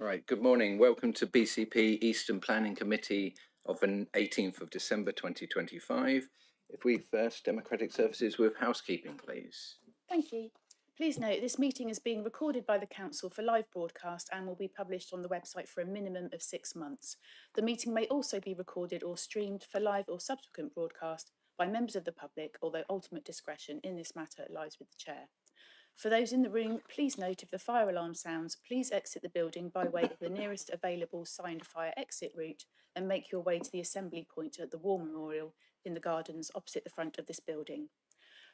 Right, good morning. Welcome to BCP Eastern Planning Committee of the 18th of December 2025. If we first, Democratic Services with housekeeping, please. Thank you. Please note this meeting is being recorded by the Council for live broadcast and will be published on the website for a minimum of 6 months. The meeting may also be recorded or streamed for live or subsequent broadcast by members of the public, although ultimate discretion in this matter lies with the Chair. For those in the room, please note if the fire alarm sounds, please exit the building by way of the nearest available signed fire exit route and make your way to the assembly point at the War Memorial in the gardens opposite the front of this building.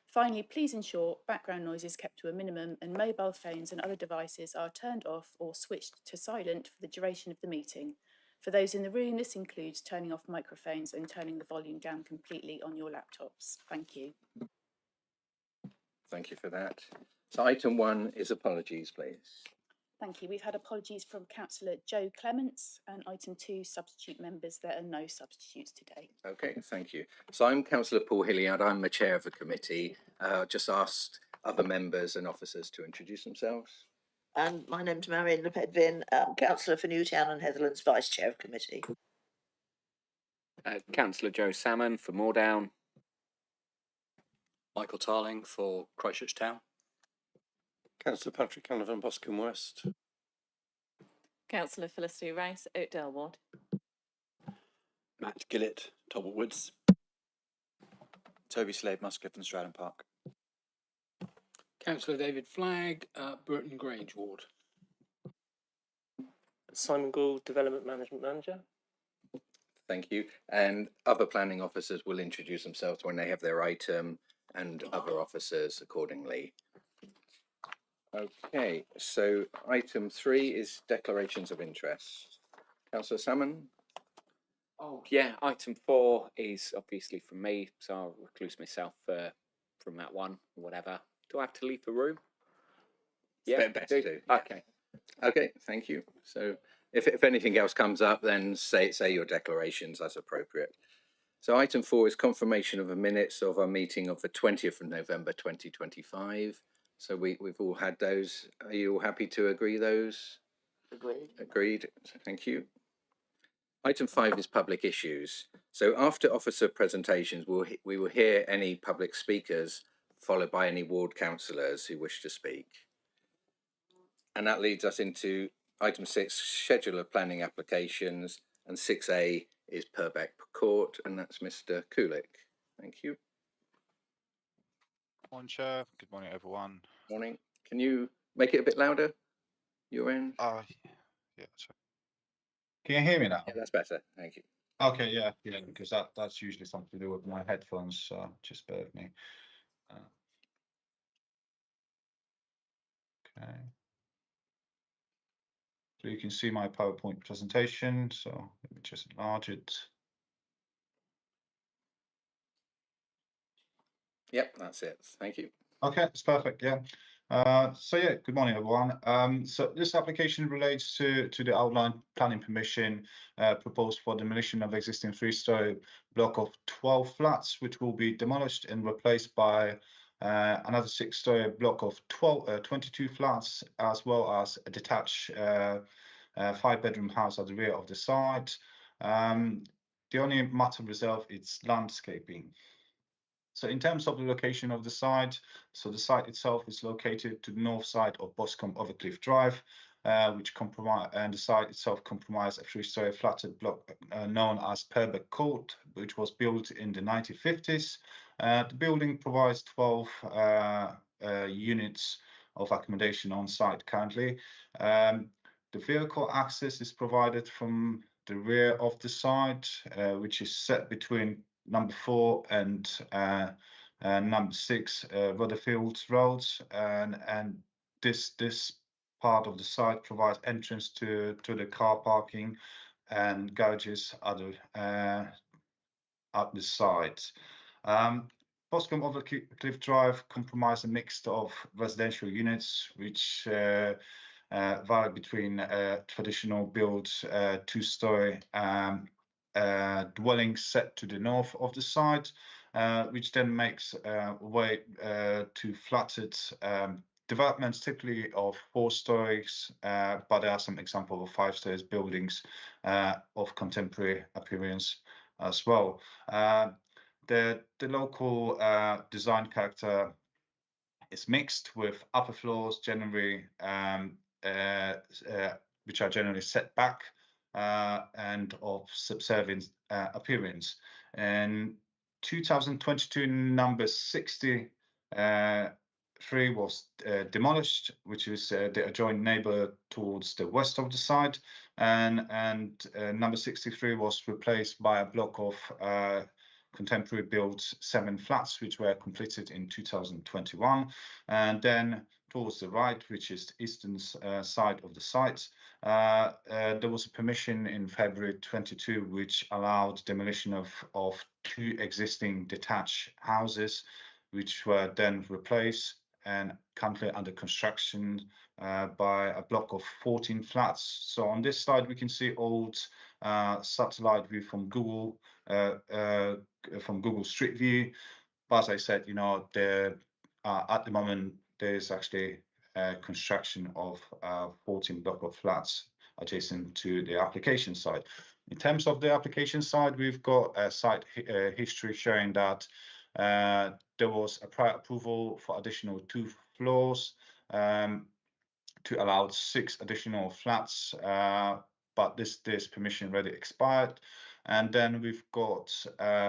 Finally, please ensure background noise is kept to a minimum and mobile phones and other devices are turned off or switched to silent for the duration of the meeting. For those in the room, this includes turning off microphones and turning the volume down completely on your laptops. Thank you. Thank you for that. So item 1 is apologies, please. Thank you. We've had apologies from Councillor Joe Clements, and item 2, substitute members. There are no substitutes today. Okay, thank you. So I'm Councillor Paul Hilliard. I'm the chair of the committee. Just asked other members and officers to introduce themselves. And my name's Marion Le Pedvin, Councillor for Newtown and Heatherlands, Vice Chair of Committee. Councillor Joe Salmon for Moordown. Michael Tarling for Christchurch Town. Councillor Patrick Canavan, Boscombe West. Councillor Felicity Rice, Oakdale Ward. Matt Gillett, Talbot Woods. Toby Slade, Muscliffe and Stratton Park. Councillor David Flagg, Burton Grange Ward. Simon Gould, Development Management Manager. Thank you. And other planning officers will introduce themselves when they have their item, and other officers accordingly. Okay, so item 3 is declarations of interest. Councillor Salmon? Oh, yeah, item 4 is obviously from me, so I'll recluse myself from that one, whatever. Do I have to leave the room? Yeah, better do. Okay. Okay, thank you. So if anything else comes up, then say your declarations as appropriate. So item 4 is confirmation of the minutes of our meeting of the 20th of November 2025. So we've all had those. Are you all happy to agree those? Agreed. Agreed. Thank you. Item 5 is public issues. So after officer presentations, we will hear any public speakers, followed by any ward councillors who wish to speak. And that leads us into item 6, schedule of planning applications, and 6A is Purbeck Court, and that's Mr. Kulik. Thank you. Morning, Chair. Good morning, everyone. Morning. Can you make it a bit louder? Your end? Yeah. Sorry. Can you hear me now? Yeah, that's better. Thank you. Okay, yeah, because that's usually something to do with my headphones. So just bear with me. Okay. So you can see my PowerPoint presentation. So let me just enlarge it. Yep, that's it. Thank you. Okay, it's perfect. Yeah. So yeah, good morning, everyone. So this application relates to the outline planning permission proposed for demolition of existing 3-story block of 12 flats, which will be demolished and replaced by another 6-story block of 22 flats, as well as a detached 5-bedroom house at the rear of the site. The only matter reserved is landscaping. So in terms of the location of the site, so the site itself is located to the north side of Boscombe Overcliff Drive, which the site itself comprises a 3-story flatted block known as Purbeck Court, which was built in the 1950s. The building provides 12 units of accommodation on site currently. The vehicle access is provided from the rear of the site, which is set between number 4 and number 6 Rutherfield roads, and this part of the site provides entrance to the car parking and garages at the site. Boscombe Overcliff Drive comprises a mix of residential units, which vary between traditional built 2-story dwellings set to the north of the site, which then makes way to flatted developments typically of 4 stories, but there are some examples of 5 stories buildings of contemporary appearance as well. The local design character is mixed, with upper floors generally which are generally set back and of subservient appearance. In 2022, number 63 was demolished, which is the adjoining neighbour towards the west of the site, and number 63 was replaced by a block of contemporary built 7 flats, which were completed in 2021. And then towards the right, which is the eastern side of the site, there was a permission in February 22, which allowed demolition of 2 existing detached houses, which were then replaced and currently under construction by a block of 14 flats. So on this slide, we can see old satellite view from Google Street View. But as I said, you know, at the moment there is actually construction of 14 block of flats adjacent to the application site. In terms of the application side, we've got a site history showing that there was a prior approval for additional 2 floors to allow 6 additional flats, but this permission already expired. And then we've got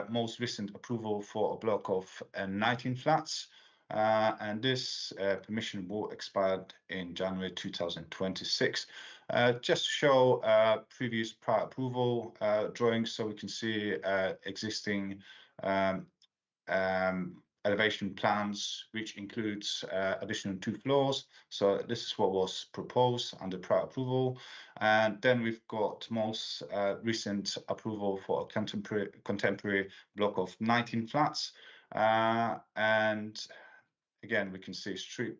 most recent approval for a block of 19 flats, and this permission will expire in January 2026. Just to show previous prior approval drawings, so we can see existing elevation plans, which includes additional 2 floors. So this is what was proposed under prior approval. And then we've got most recent approval for a contemporary block of 19 flats. And again, we can see street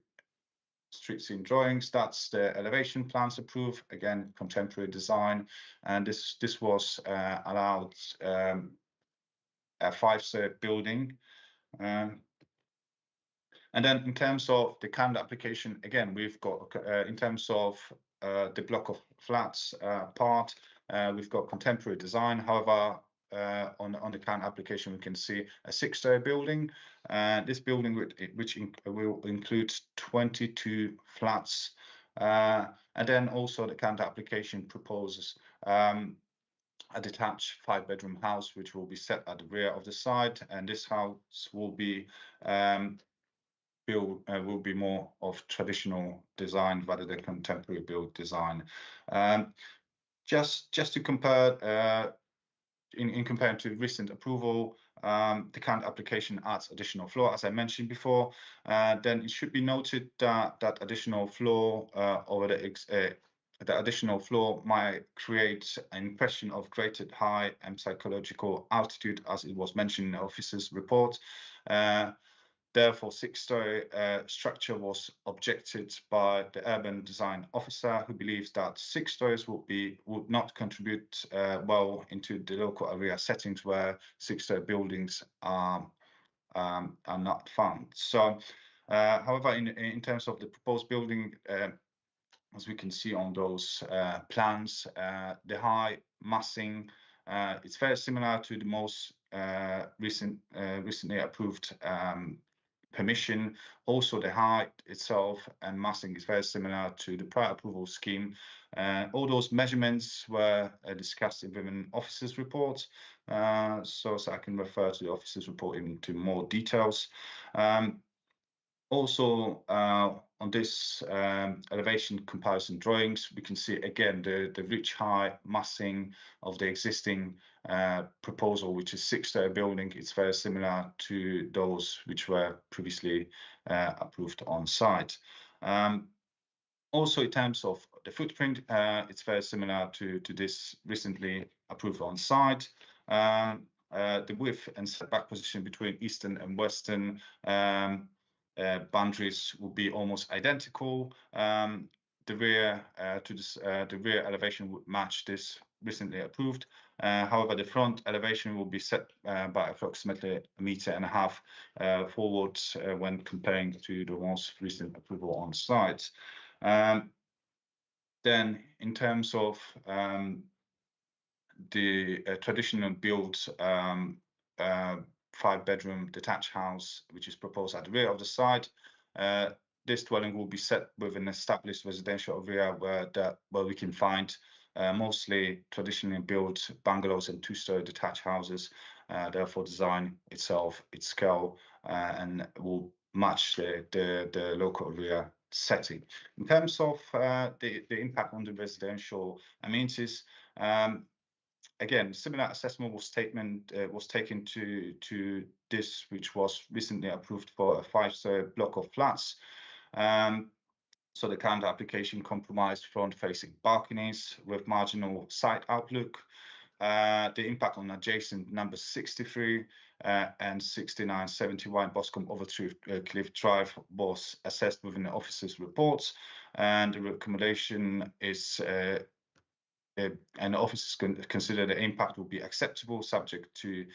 scene drawings. That's the elevation plans approved. Again, contemporary design. And this was allowed a 5-story building. And then in terms of the current application, again, we've got in terms of the block of flats part, we've got contemporary design. However, on the current application, we can see a 6-story building. This building, which will include 22 flats. And then also the current application proposes a detached 5-bedroom house, which will be set at the rear of the site, and this house will be more of traditional design rather than contemporary build design. Just to compare, in comparing to recent approval, the current application adds additional floor, as I mentioned before. Then it should be noted that additional floor the additional floor might create an impression of greater height and psychological altitude, as it was mentioned in the officer's report. Therefore, 6-story structure was objected by the urban design officer, who believes that 6 stories would not contribute well into the local area settings where 6-story buildings are not found. So, however, in terms of the proposed building, as we can see on those plans, the high massing, it's very similar to the most recently approved permission. Also, the height itself and massing is very similar to the prior approval scheme. All those measurements were discussed in the officer's report, so I can refer to the officer's report into more details. Also, on this elevation comparison drawings, we can see again the ridge height massing of the existing proposal, which is 6-story building. It's very similar to those which were previously approved on site. Also, in terms of the footprint, it's very similar to this recently approved on site. The width and setback position between eastern and western boundaries will be almost identical. The rear elevation would match this recently approved. However, the front elevation will be set by approximately 1.5 meters forward when comparing to the most recent approval on site. Then, in terms of the traditional built 5-bedroom detached house, which is proposed at the rear of the site, this dwelling will be set with an established residential area where we can find mostly traditionally built bungalows and 2-story detached houses. Therefore, design itself, its scale, and will match the local area setting. In terms of the impact on the residential amenities, again, similar assessment was taken to this, which was recently approved for a 5-story block of flats. So the current application compromised front-facing balconies with marginal side outlook. The impact on adjacent number 63 and 6971 Boscombe Overcliff Drive was assessed within the officer's reports, and the recommendation is and the officers consider the impact will be acceptable, subject to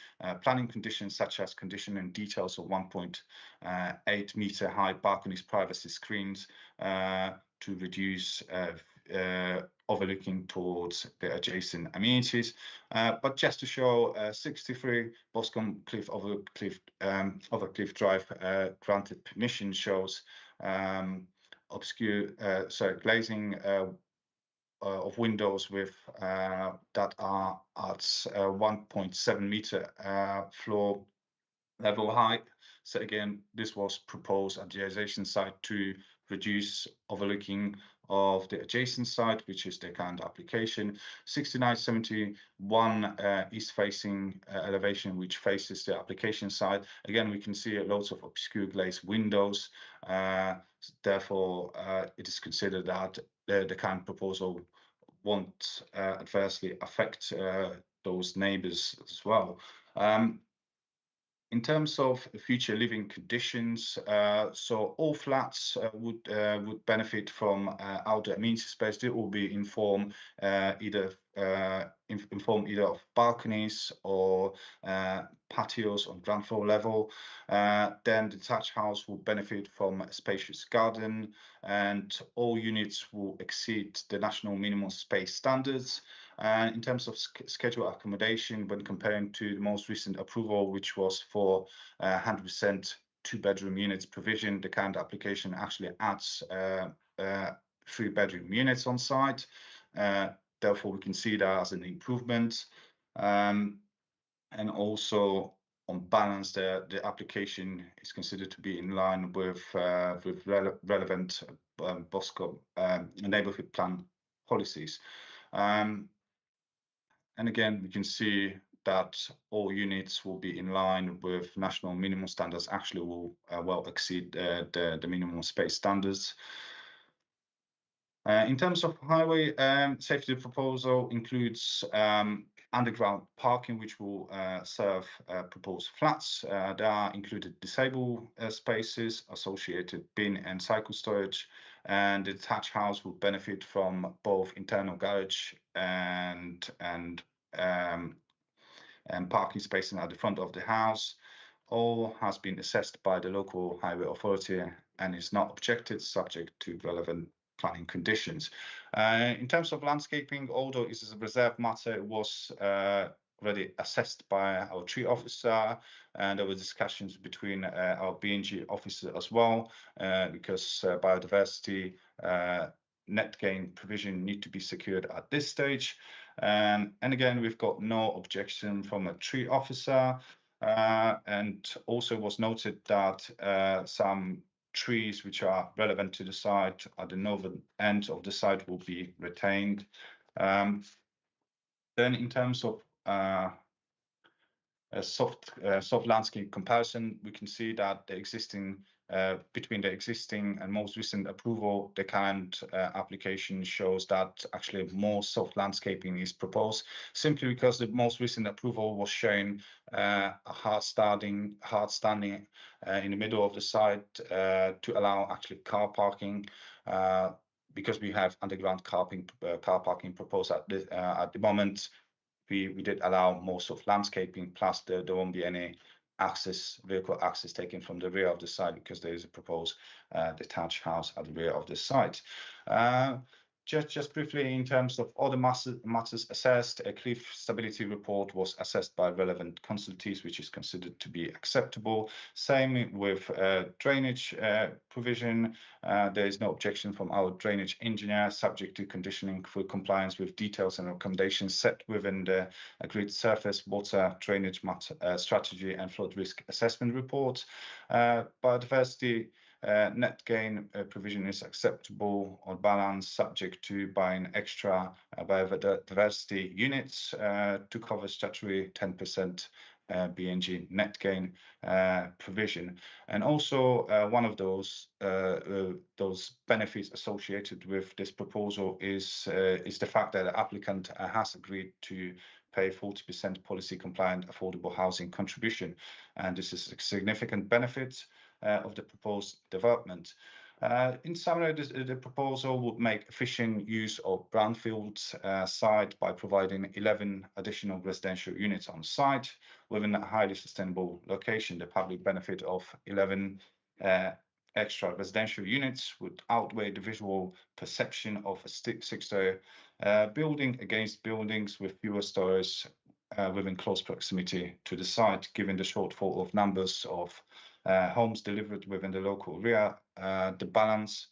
planning conditions such as condition details of 1.8 meter high balconies, privacy screens to reduce overlooking towards the adjacent amenities. But just to show, 63 Boscombe Overcliff Drive granted permission shows glazing of windows with that are at 1.7 meter floor level height. So again, this was proposed at the adjacent site to reduce overlooking of the adjacent site, which is the current application. 6971 east facing elevation, which faces the application side. Again, we can see loads of obscure glazed windows. Therefore, it is considered that the current proposal won't adversely affect those neighbours as well. In terms of future living conditions, so all flats would benefit from outdoor amenity space. It will be informed either of balconies or patios on ground floor level. Then the detached house will benefit from a spacious garden, and all units will exceed the national minimum space standards. In terms of schedule accommodation, when comparing to the most recent approval, which was for 100% 2-bedroom units provision, the current application actually adds 3-bedroom units on site. Therefore, we can see that as an improvement. And also, on balance, the application is considered to be in line with relevant Boscombe neighbourhood plan policies. And again, we can see that all units will be in line with national minimum standards, actually will well exceed the minimum space standards. In terms of highway safety, the proposal includes underground parking, which will serve proposed flats. There are included disabled spaces, associated bin and cycle storage, and the detached house will benefit from both internal garage and parking spaces at the front of the house. All has been assessed by the local highway authority and is not objected, subject to relevant planning conditions. In terms of landscaping, although it is a reserved matter, it was already assessed by our tree officer, and there were discussions between our B&G officer as well, because biodiversity net gain provision need to be secured at this stage. And again, we've got no objection from a tree officer, and also was noted that some trees which are relevant to the site at the northern end of the site will be retained. Then in terms of a soft landscape comparison, we can see that the existing between the existing and most recent approval, the current application shows that actually more soft landscaping is proposed, simply because the most recent approval was showing a hard standing in the middle of the site to allow actually car parking, because we have underground car parking proposed at the moment. we did allow most of landscaping, plus there won't be any vehicle access taken from the rear of the site because there is a proposed detached house at the rear of the site. Just briefly, in terms of other matters assessed, a cliff stability report was assessed by relevant consultees, which is considered to be acceptable. Same with drainage provision. There is no objection from our drainage engineer, subject to conditioning for compliance with details and recommendations set within the agreed surface water drainage strategy and flood risk assessment report. Biodiversity net gain provision is acceptable on balance, subject to buying extra biodiversity units to cover statutory 10% BNG net gain provision. And also one of those benefits associated with this proposal is the fact that the applicant has agreed to pay 40% policy compliant affordable housing contribution, and this is a significant benefit of the proposed development. In summary, the proposal would make efficient use of brownfield site by providing 11 additional residential units on site within a highly sustainable location. The public benefit of 11 extra residential units would outweigh the visual perception of a six-story building against buildings with fewer stories within close proximity to the site, given the shortfall of numbers of homes delivered within the local area. The balance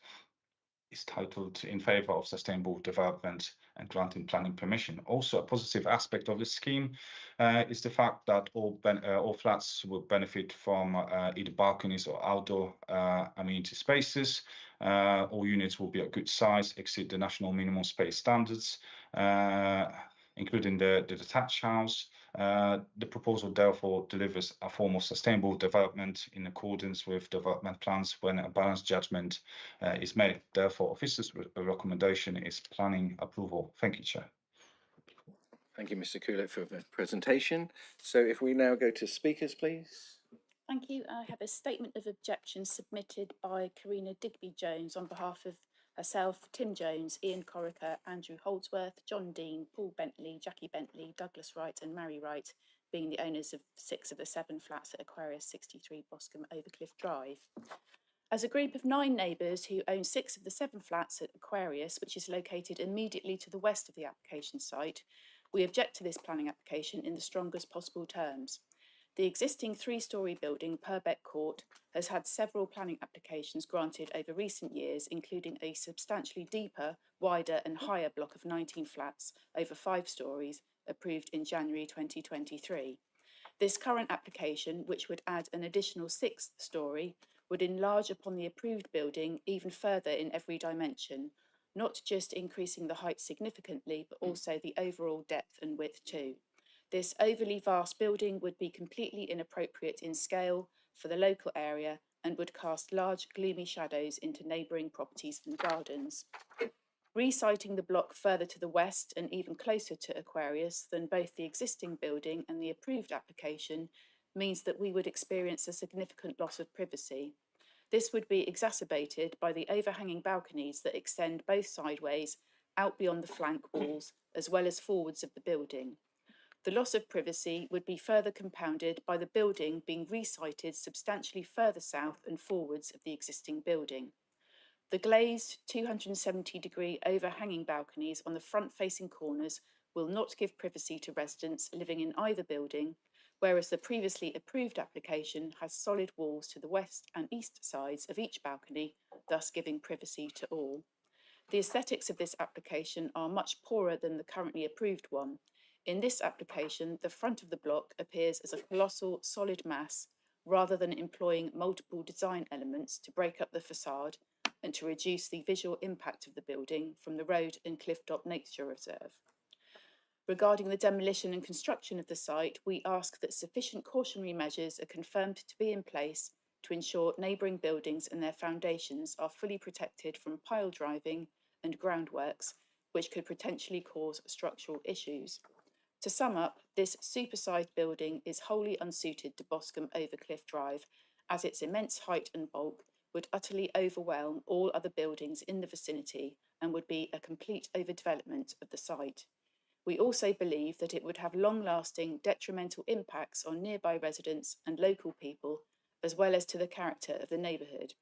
is titled in favour of sustainable development and granting planning permission. Also, a positive aspect of the scheme is the fact that all flats will benefit from either balconies or outdoor amenity spaces. All units will be a good size, exceed the national minimum space standards, including the detached house. The proposal therefore delivers a form of sustainable development in accordance with development plans when a balanced judgment is made. Therefore, officers' recommendation is planning approval. Thank you, Chair. Thank you, Mr. Kulik, for the presentation. So if we now go to speakers, please. Thank you. I have a statement of objection submitted by Karina Digby-Jones on behalf of herself, Tim Jones, Ian Corica, Andrew Holdsworth, John Dean, Paul Bentley, Jackie Bentley, Douglas Wright and Mary Wright, being the owners of 6 of the 7 flats at Aquarius 63 Boscombe Overcliff Drive. As a group of 9 neighbours who own 6 of the 7 flats at Aquarius, which is located immediately to the west of the application site, we object to this planning application in the strongest possible terms. The existing 3-storey building, Purbeck Court, has had several planning applications granted over recent years, including a substantially deeper, wider and higher block of 19 flats over 5 storeys, approved in January 2023. This current application, which would add an additional 6th storey, would enlarge upon the approved building even further in every dimension, not just increasing the height significantly, but also the overall depth and width too. This overly vast building would be completely inappropriate in scale for the local area and would cast large gloomy shadows into neighbouring properties and gardens. Resiting the block further to the west and even closer to Aquarius than both the existing building and the approved application means that we would experience a significant loss of privacy. This would be exacerbated by the overhanging balconies that extend both sideways out beyond the flank walls as well as forwards of the building. The loss of privacy would be further compounded by the building being resited substantially further south and forwards of the existing building. The glazed 270-degree overhanging balconies on the front-facing corners will not give privacy to residents living in either building, whereas the previously approved application has solid walls to the west and east sides of each balcony, thus giving privacy to all. The aesthetics of this application are much poorer than the currently approved one. In this application, the front of the block appears as a colossal solid mass rather than employing multiple design elements to break up the facade and to reduce the visual impact of the building from the road and clifftop nature reserve. Regarding the demolition and construction of the site, we ask that sufficient cautionary measures are confirmed to be in place to ensure neighbouring buildings and their foundations are fully protected from pile driving and groundworks, which could potentially cause structural issues. To sum up, this supersized building is wholly unsuited to Boscombe Overcliff Drive, as its immense height and bulk would utterly overwhelm all other buildings in the vicinity and would be a complete overdevelopment of the site. We also believe that it would have long-lasting detrimental impacts on nearby residents and local people, as well as to the character of the neighbourhood.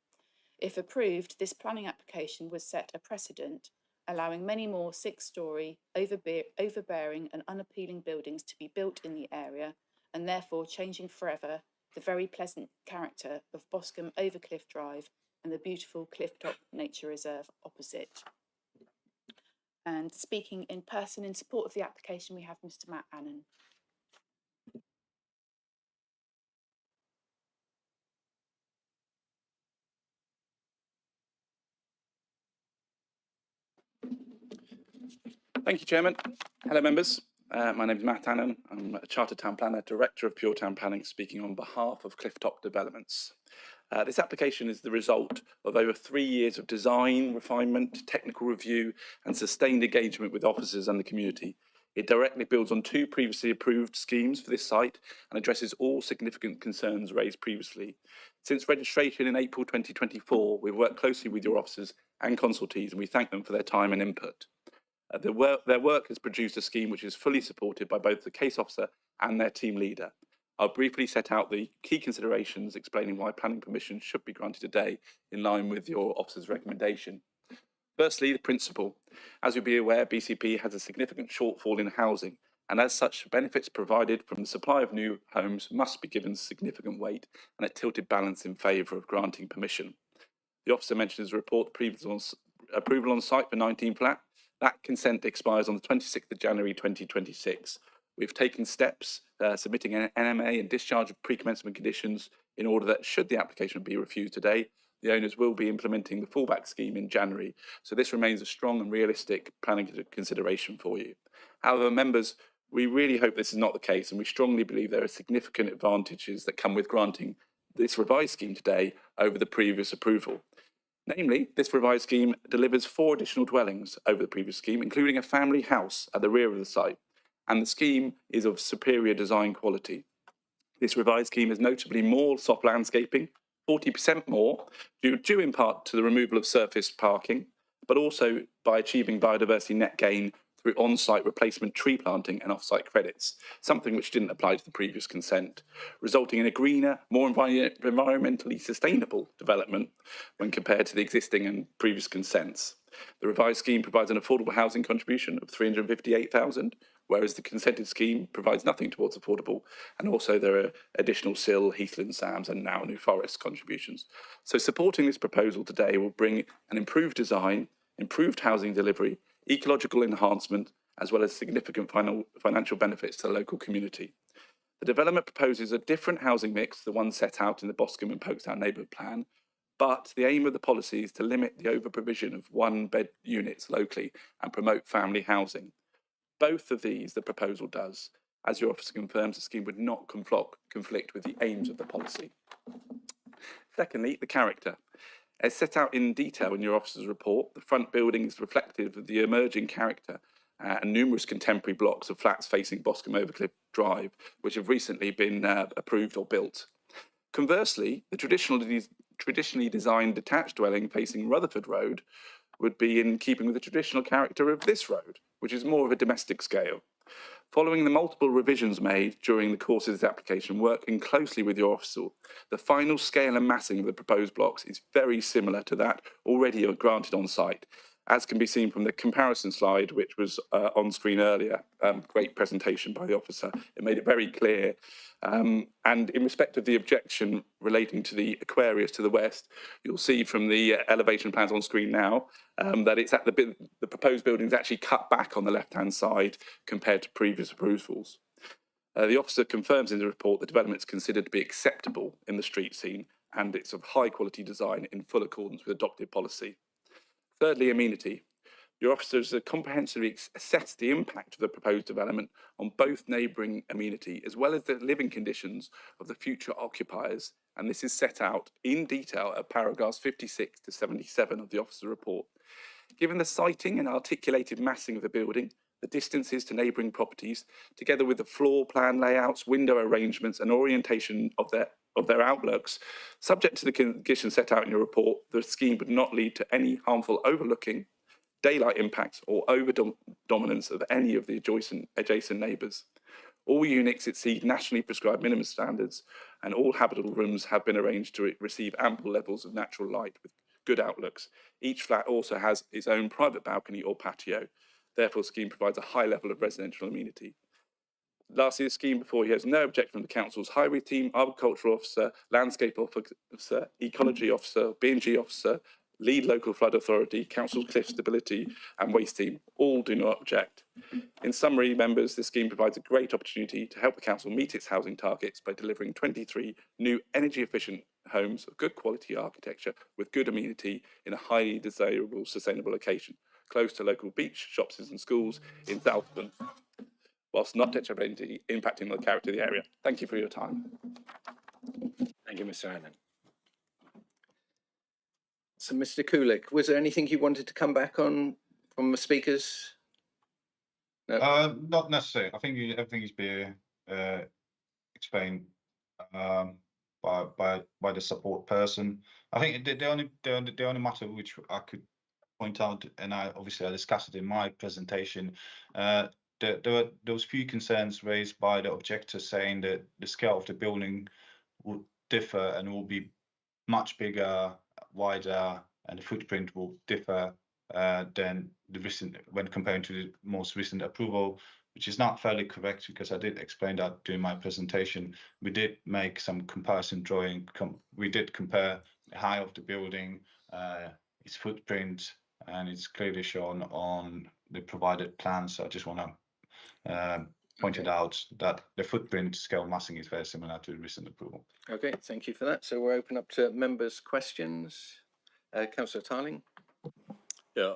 If approved, this planning application would set a precedent, allowing many more 6-storey, overbearing and unappealing buildings to be built in the area, and therefore changing forever the very pleasant character of Boscombe Overcliff Drive and the beautiful Clifftop Nature Reserve opposite. And speaking in person in support of the application, we have Mr. Matt Annan. Thank you, Chairman. Hello, members. My name is Matt Annan. I'm a Chartered Town Planner, Director of Pure Town Planning, speaking on behalf of Clifftop Developments. This application is the result of over 3 years of design, refinement, technical review and sustained engagement with officers and the community. It directly builds on 2 previously approved schemes for this site and addresses all significant concerns raised previously. Since registration in April 2024, we've worked closely with your officers and consultees, and we thank them for their time and input. Their work has produced a scheme which is fully supported by both the case officer and their team leader. I'll briefly set out the key considerations explaining why planning permission should be granted today in line with your officer's recommendation. Firstly, the principle. As you'll be aware, BCP has a significant shortfall in housing, and as such, benefits provided from the supply of new homes must be given significant weight and a tilted balance in favour of granting permission. The officer mentioned in his report the previous approval on site for 19 flat. That consent expires on the 26th of January 2026. We've taken steps, submitting an NMA and discharge of pre-commencement conditions in order that, should the application be refused today, the owners will be implementing the fallback scheme in January. So this remains a strong and realistic planning consideration for you. However, members, we really hope this is not the case, and we strongly believe there are significant advantages that come with granting this revised scheme today over the previous approval. Namely, this revised scheme delivers 4 additional dwellings over the previous scheme, including a family house at the rear of the site, and the scheme is of superior design quality. This revised scheme is notably more soft landscaping, 40% more, due in part to the removal of surface parking, but also by achieving biodiversity net gain through on-site replacement tree planting and off-site credits, something which didn't apply to the previous consent, resulting in a greener, more environmentally sustainable development when compared to the existing and previous consents. The revised scheme provides an affordable housing contribution of £358,000, whereas the consented scheme provides nothing towards affordable, and also there are additional Sill, Heathland Sams and now New Forest contributions. So supporting this proposal today will bring an improved design, improved housing delivery, ecological enhancement, as well as significant financial benefits to the local community. The development proposes a different housing mix to the one set out in the Boscombe and Folkestone Neighbourhood Plan, but the aim of the policy is to limit the over-provision of 1-bed units locally and promote family housing. Both of these the proposal does. As your officer confirms, the scheme would not conflict with the aims of the policy. Secondly, the character. As set out in detail in your officer's report, the front building is reflective of the emerging character and numerous contemporary blocks of flats facing Boscombe Overcliff Drive, which have recently been approved or built. Conversely, the traditionally designed detached dwelling facing Rutherford Road would be in keeping with the traditional character of this road, which is more of a domestic scale. Following the multiple revisions made during the course of this application, working closely with your officer, the final scale and massing of the proposed blocks is very similar to that already granted on site, as can be seen from the comparison slide, which was on screen earlier. Great presentation by the officer. It made it very clear. And in respect of the objection relating to the Aquarius to the west, you'll see from the elevation plans on screen now that it's at the proposed building is actually cut back on the left-hand side compared to previous approvals. The officer confirms in the report the development is considered to be acceptable in the street scene, and it's of high quality design in full accordance with adopted policy. Thirdly, amenity. Your officers have comprehensively assessed the impact of the proposed development on both neighbouring amenity as well as the living conditions of the future occupiers, and this is set out in detail at paragraphs 56 to 77 of the officer report. Given the siting and articulated massing of the building, the distances to neighbouring properties, together with the floor plan layouts, window arrangements and orientation of their outlooks, subject to the conditions set out in your report, the scheme would not lead to any harmful overlooking, daylight impacts, or over-dominance of any of the adjacent neighbours. All units exceed nationally prescribed minimum standards, and all habitable rooms have been arranged to receive ample levels of natural light with good outlooks. Each flat also has its own private balcony or patio. Therefore, the scheme provides a high level of residential amenity. Lastly, the scheme before you has no objection from the council's highway team, agricultural officer, landscape officer, ecology officer, B&G officer, lead local flood authority, council cliff stability and waste team. All do not object. In summary, members, this scheme provides a great opportunity to help the council meet its housing targets by delivering 23 new energy efficient homes of good quality architecture with good amenity in a highly desirable sustainable location, close to local beach, shops and schools in Southland, whilst not detrimentally impacting on the character of the area. Thank you for your time. Thank you, Mr. Allen. So, Mr. Kulik, was there anything you wanted to come back on from the speakers? No. Not necessarily. I think everything is being explained by the support person. I think the only matter which I could point out, and I discussed it in my presentation, there were those few concerns raised by the objector saying that the scale of the building would differ and will be much bigger, wider, and the footprint will differ than the recent, when comparing to the most recent approval, which is not fairly correct, because I did explain that during my presentation. We did make some comparison drawing. We did compare the height of the building, its footprint, and it's clearly shown on the provided plans. So I just want to point it out that the footprint scale massing is very similar to the recent approval. Okay, thank you for that. So we're open up to members' questions. Councillor Tarling. Yeah,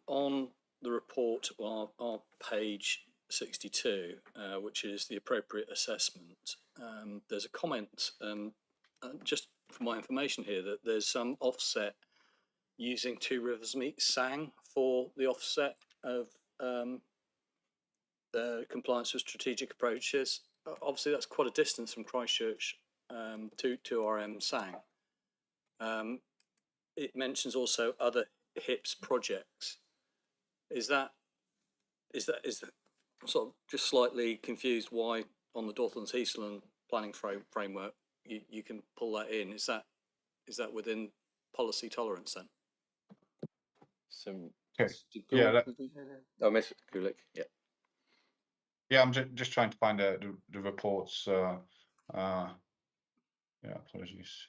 on the report on page 62, which is the appropriate assessment, there's a comment, just for my information here, that there's some offset using Two Rivers Meet Sang for the offset of compliance with strategic approaches. Obviously, that's quite a distance from Christchurch to RM Sang. It mentions also other HIPS projects. Is that sort of just slightly confused why on the Dorthlands Heathland planning framework you can pull that in? Is that within policy tolerance then? So okay. Yeah. Oh, Mr. Kulik. Yeah. Yeah, I'm just trying to find the reports. Yeah, apologies.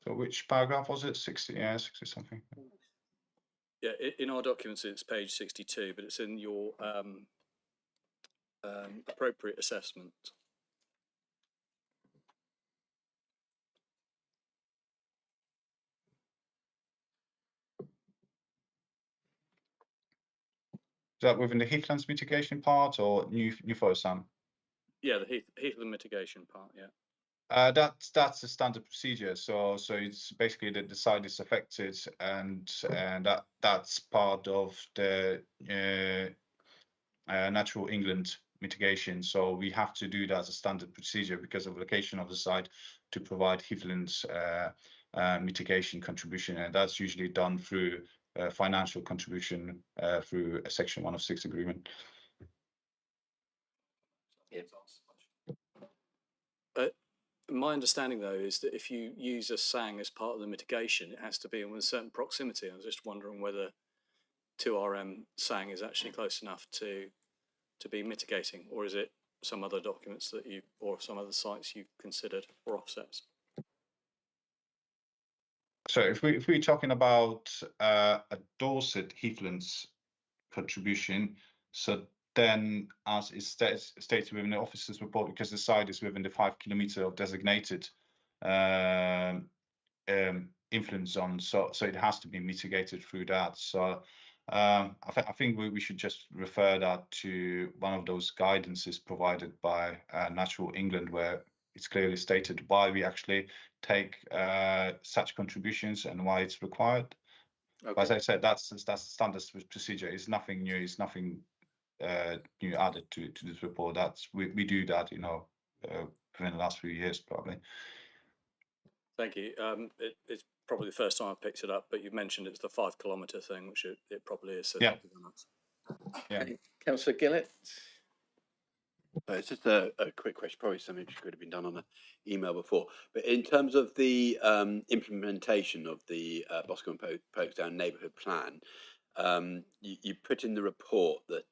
So which paragraph was it? 60, yeah, 60 something. Yeah, in our documents it's page 62, but it's in your appropriate assessment. Is that within the heathlands mitigation part or new forest Sam? Yeah, the heathland mitigation part. Yeah. That's a standard procedure. So it's basically that the site is affected, and that's part of the natural England mitigation. So we have to do that as a standard procedure because of the location of the site to provide heathlands mitigation contribution, and that's usually done through financial contribution through a Section 106 agreement. My understanding, though, is that if you use a SANG as part of the mitigation, it has to be in a certain proximity. I was just wondering whether 2RM SANG is actually close enough to be mitigating, or is it some other documents that you, or some other sites you've considered for offsets? So if we're talking about a Dorset heathlands contribution, so then as it stated within the officer's report, because the site is within the 5 kilometre of designated influence zone, so it has to be mitigated through that. So I think we should just refer that to one of those guidances provided by Natural England, where it's clearly stated why we actually take such contributions and why it's required. Okay. As I said, that's standard procedure. It's nothing new. It's nothing new added to this report. That's we do that, within the last few years probably. Thank you. It's probably the first time I've picked it up, but you've mentioned it's the 5 kilometre thing, which it probably is. So Yeah. thank you very much. Yeah. Councillor Gillett. It's just a quick question, probably something which could have been done on an email before. But in terms of the implementation of the Boscombe and Folkestone neighbourhood plan, you put in the report that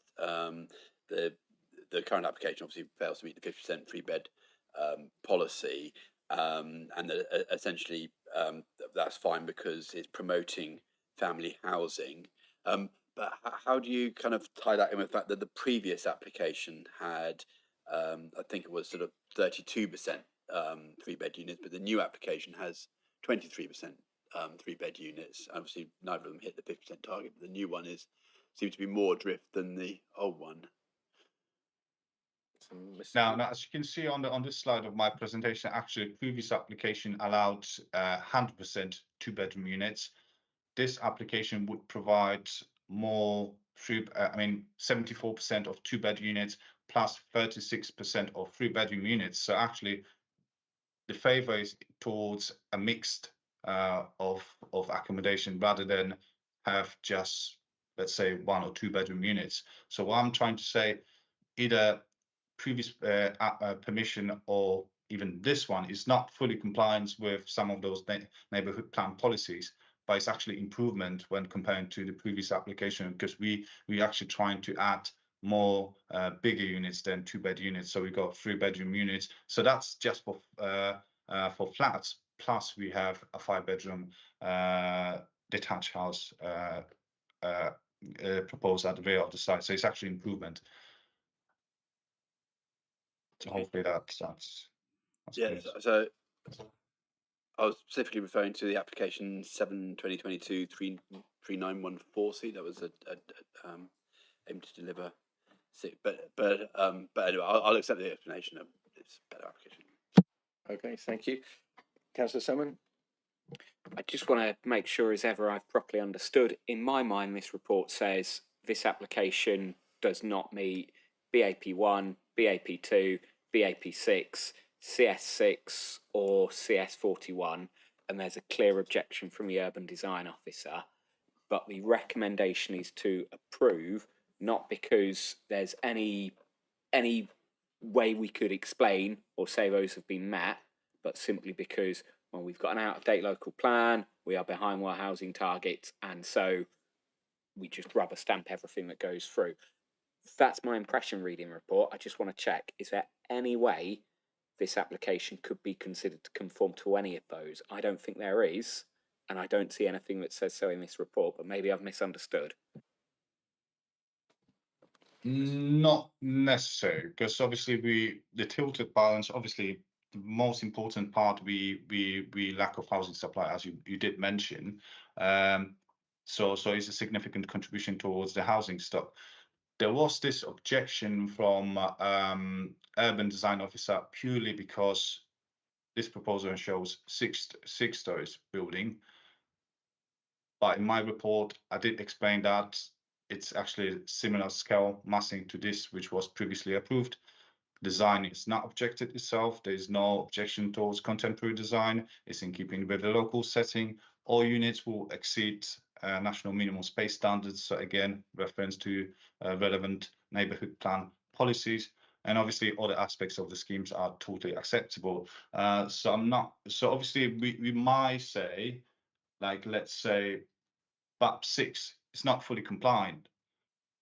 the current application obviously fails to meet the 50% free bed policy, and that essentially that's fine because it's promoting family housing. But how do you kind of tie that in with the fact that the previous application had, I think it was sort of 32% 3-bed units, but the new application has 23% 3-bed units. Obviously, neither of them hit the 50% target, but the new one seems to be more drift than the old one. Now, as you can see on this slide of my presentation, actually, previous application allowed 100% 2-bedroom units. This application would provide more 74% of 2-bed units plus 36% of 3-bedroom units. So actually, the favour is towards a mixed of accommodation rather than have just, let's say, 1 or 2-bedroom units. So what I'm trying to say, either previous permission or even this one is not fully compliant with some of those neighbourhood plan policies, but it's actually improvement when comparing to the previous application, because we actually trying to add more bigger units than 2-bed units. So we got 3-bedroom units. So that's just for flats. Plus we have a 5-bedroom detached house proposed at the rear of the site. So it's actually improvement. So hopefully that's yeah. good. So I was specifically referring to the application 7/2022 3914C. That was aim to deliver. But anyway, I'll accept the explanation. It's a better application. Okay, thank you. Councillor Salmon. I just want to make sure as ever I've properly understood. In my mind, this report says this application does not meet BAP1, BAP2, BAP6, CS6 or CS41, and there's a clear objection from the urban design officer. But the recommendation is to approve, not because there's any way we could explain or say those have been met, but simply because, well, we've got an out-of-date local plan, we are behind our housing targets, and so we just rubber stamp everything that goes through. That's my impression reading the report. I just want to check, is there any way this application could be considered to conform to any of those? I don't think there is, and I don't see anything that says so in this report, but maybe I've misunderstood. Not necessary, because obviously the tilted balance, obviously the most important part we lack of housing supply, as you did mention. So it's a significant contribution towards the housing stock. There was this objection from urban design officer purely because this proposal shows six stories building. But in my report, I did explain that it's actually similar scale massing to this, which was previously approved. Design is not objected itself. There is no objection towards contemporary design. It's in keeping with the local setting. All units will exceed national minimum space standards. So again, reference to relevant neighbourhood plan policies. And obviously other aspects of the schemes are totally acceptable. So obviously we might say, like, let's say BAP6 is not fully compliant,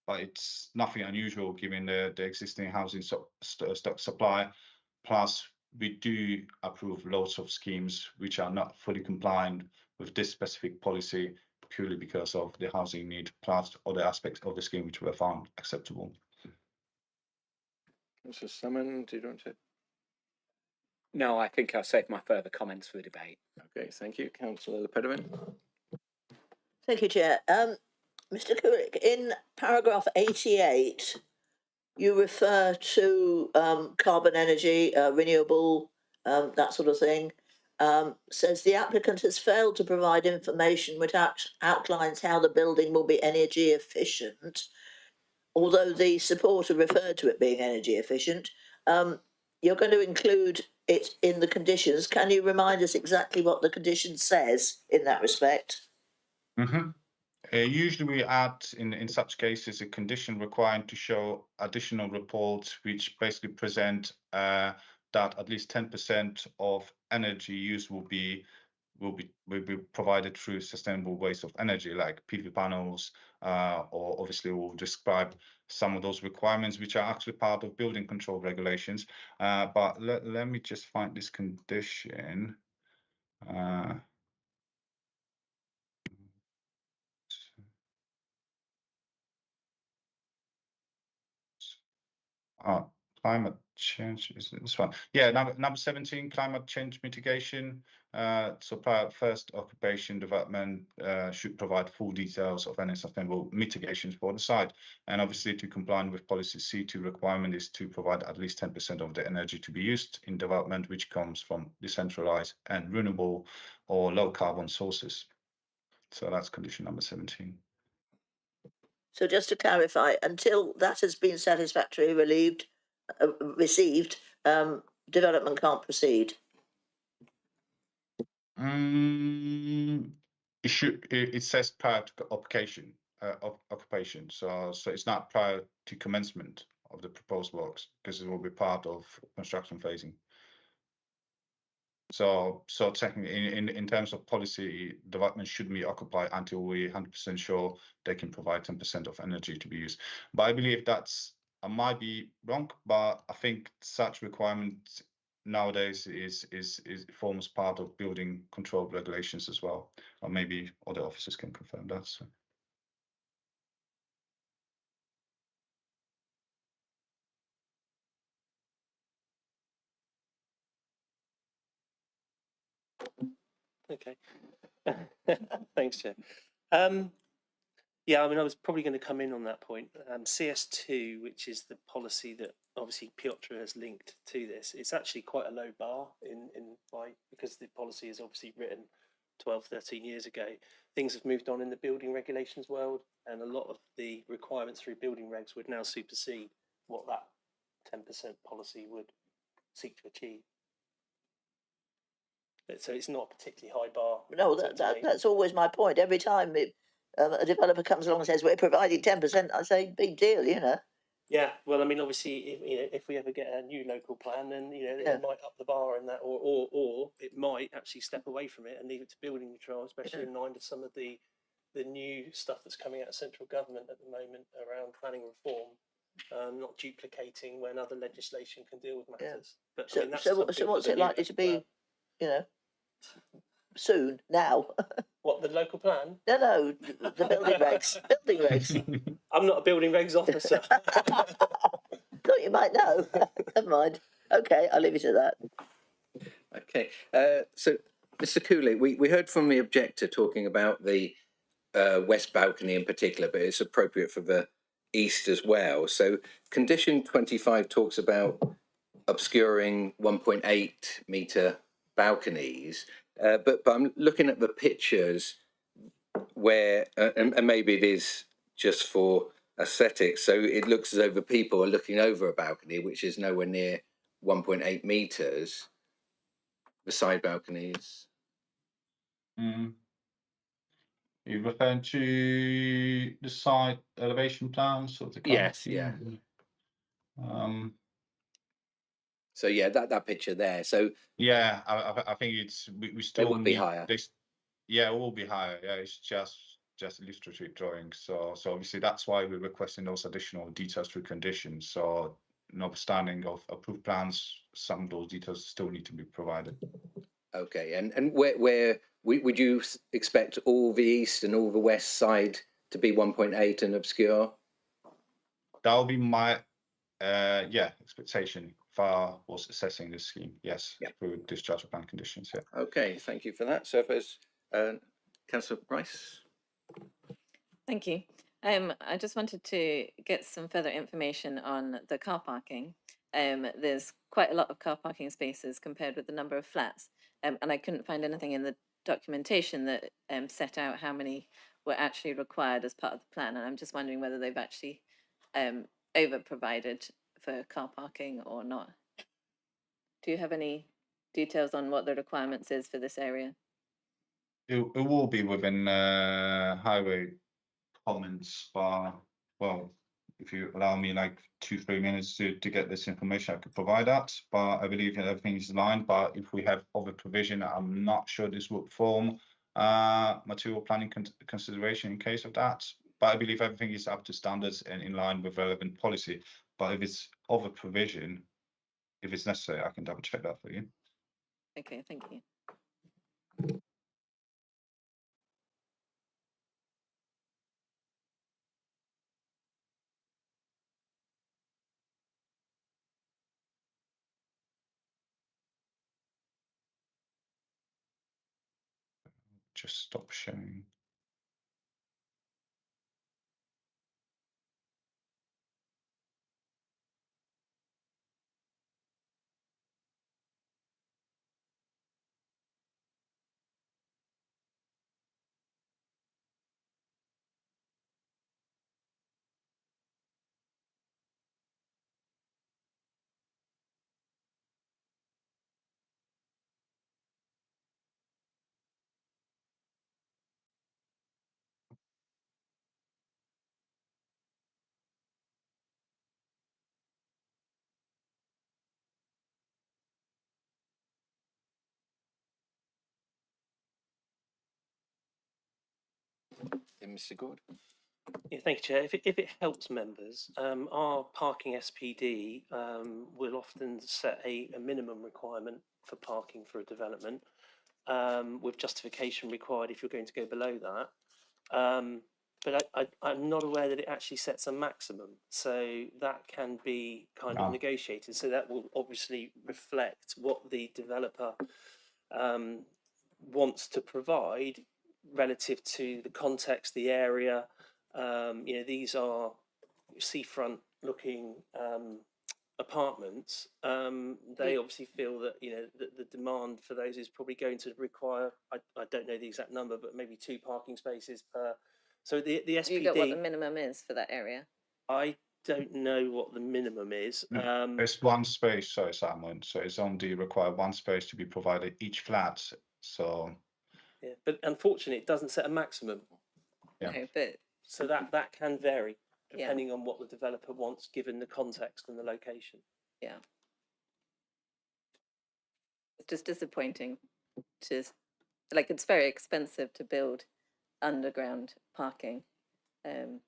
but it's nothing unusual given the existing housing stock supply. Plus, we do approve lots of schemes which are not fully compliant with this specific policy purely because of the housing need, plus other aspects of the scheme which were found acceptable. Councillor Salmon, do you want to? No, I think I'll save my further comments for the debate. Okay, thank you. Councillor Lepedevin. Thank you, Chair. Mr. Kulik, in paragraph 88, you refer to carbon energy, renewable, that sort of thing. Says the applicant has failed to provide information which outlines how the building will be energy efficient. Although the supporter referred to it being energy efficient, you're going to include it in the conditions. Can you remind us exactly what the condition says in that respect? Usually we add in such cases a condition requiring to show additional reports which basically present that at least 10% of energy use will be provided through sustainable ways of energy, like PV panels, or obviously we'll describe some of those requirements which are actually part of building control regulations. But let me just find this condition. Climate change is this one. Yeah, number 17, climate change mitigation. So prior first occupation development should provide full details of any sustainable mitigations for the site. And obviously to comply with policy C2 requirement is to provide at least 10% of the energy to be used in development, which comes from decentralized and renewable or low carbon sources. So that's condition number 17. So just to clarify, until that has been satisfactorily received, development can't proceed. It says prior to occupation, so it's not prior to commencement of the proposed works, because it will be part of construction phasing. So technically, in terms of policy, development shouldn't be occupied until we're 100% sure they can provide 10% of energy to be used. But I believe I might be wrong, but I think such requirement nowadays forms part of building control regulations as well, or maybe other officers can confirm that. So. Okay. Thanks, Chair. Yeah, I mean, I was probably going to come in on that point. CS2, which is the policy that obviously Piotr has linked to this, it's actually quite a low bar because the policy is obviously written 12, 13 years ago. Things have moved on in the building regulations world, and a lot of the requirements through building regs would now supersede what that 10% policy would seek to achieve. So it's not a particularly high bar. No, that's always my point. Every time a developer comes along and says we're providing 10%, I say big deal, you know. Yeah, well, I mean, obviously, if we ever get a new local plan, then it might up the bar in that, or it might actually step away from it and leave it to building control, especially in line with some of the new stuff that's coming out of central government at the moment around planning reform, not duplicating when other legislation can deal with matters. But so, I mean, that's so what's it likely to be? You know, soon now. What, the local plan? No, the building regs. Building regs. I'm not a building regs officer. Thought you might know. Never mind. Okay, I'll leave it at that. Okay, so Mr. Cooley, we heard from the objector talking about the west balcony in particular, but it's appropriate for the east as well. So condition 25 talks about obscuring 1.8 metre balconies, but I'm looking at the pictures where, and maybe it is just for aesthetics, so it looks as though the people are looking over a balcony which is nowhere near 1.8 metres, the side balconies. You're referring to the site elevation plans of the Yes, yeah. So yeah, that picture there. So yeah, I think we still would be higher. Yeah, it will be higher. Yeah, it's just illustrative drawings. So obviously that's why we're requesting those additional details through conditions. So notwithstanding of approved plans, some of those details still need to be provided. Okay, and where would you expect all the east and all the west side to be 1.8 and obscure? That'll be my expectation for was assessing this scheme. Yes, through discharge of plan conditions. Yeah. Okay, thank you for that. So if there's Councillor Rice. Thank you. I just wanted to get some further information on the car parking. There's quite a lot of car parking spaces compared with the number of flats, and I couldn't find anything in the documentation that set out how many were actually required as part of the plan, and I'm just wondering whether they've actually over provided for car parking or not. Do you have any details on what the requirements is for this area? It will be within highway comments, but well, if you allow me like 2-3 minutes to get this information, I could provide that. But I believe everything is aligned. But if we have other provision, I'm not sure this would form material planning consideration in case of that. But I believe everything is up to standards and in line with relevant policy. But if it's other provision, if it's necessary, I can double check that for you. Okay, thank you. Just stop sharing. Mr. Gord. Yeah, thank you, Chair. If it helps members, our parking SPD will often set a minimum requirement for parking for a development, with justification required if you're going to go below that. But I'm not aware that it actually sets a maximum, so that can be kind of negotiated. So that will obviously reflect what the developer wants to provide relative to the context, the area. These are seafront looking apartments. They obviously feel that the demand for those is probably going to require, I don't know the exact number, but maybe 2 parking spaces per. So the SPD. Do you get what the minimum is for that area? I don't know what the minimum is. It's 1 space, sorry, Simon. So it's only required 1 space to be provided each flat. So yeah, but unfortunately, it doesn't set a maximum. Yeah. No, but so that can vary depending on what the developer wants, given the context and the location. Yeah, it's just disappointing. It's very expensive to build underground parking, and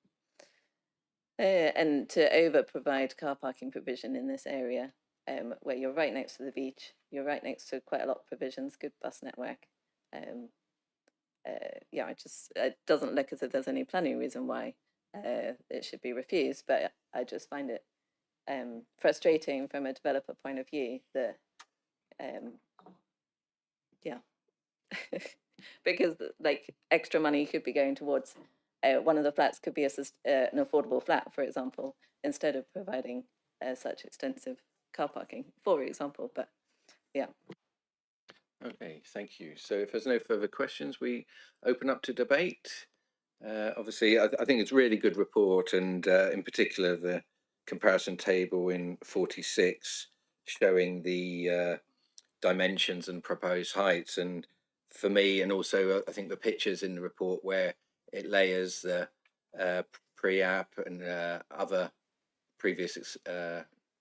to over provide car parking provision in this area, where you're right next to the beach, you're right next to quite a lot of provisions, good bus network. It doesn't look as if there's any planning reason why it should be refused, but I just find it frustrating from a developer point of view that because extra money could be going towards one of the flats could be an affordable flat, for example, instead of providing such extensive car parking, for example. But yeah. Okay, thank you. So if there's no further questions, we open up to debate. Obviously, I think it's a really good report, and in particular the comparison table in 46 showing the dimensions and proposed heights. And for me, and also I think the pictures in the report where it layers the pre-app and other previous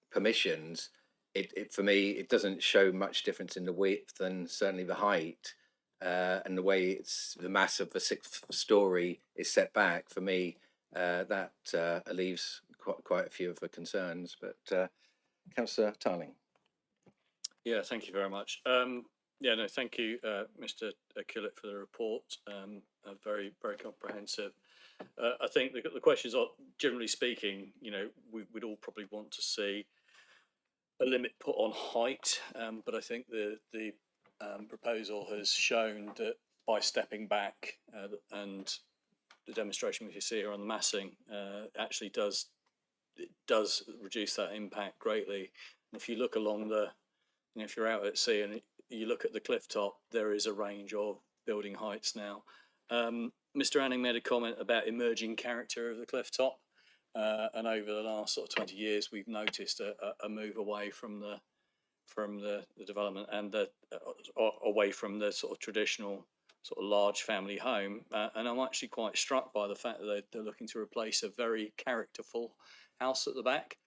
permissions, it for me, it doesn't show much difference in the width and certainly the height, and the way the mass of the 6th story is set back. For me, that leaves quite a few of the concerns. But Councillor Tarling. Yeah, thank you very much. Thank you, Mr. Killett, for the report. Very, very comprehensive. I think the questions are, generally speaking, we'd all probably want to see a limit put on height, but I think the proposal has shown that by stepping back and the demonstration we see here on the massing actually does reduce that impact greatly. And if you look along if you're out at sea and you look at the cliff top, there is a range of building heights now. Mr. Anning made a comment about emerging character of the cliff top, and over the last sort of 20 years, we've noticed a move away from the development and the away from the sort of traditional sort of large family home. And I'm actually quite struck by the fact that they're looking to replace a very characterful house at the back,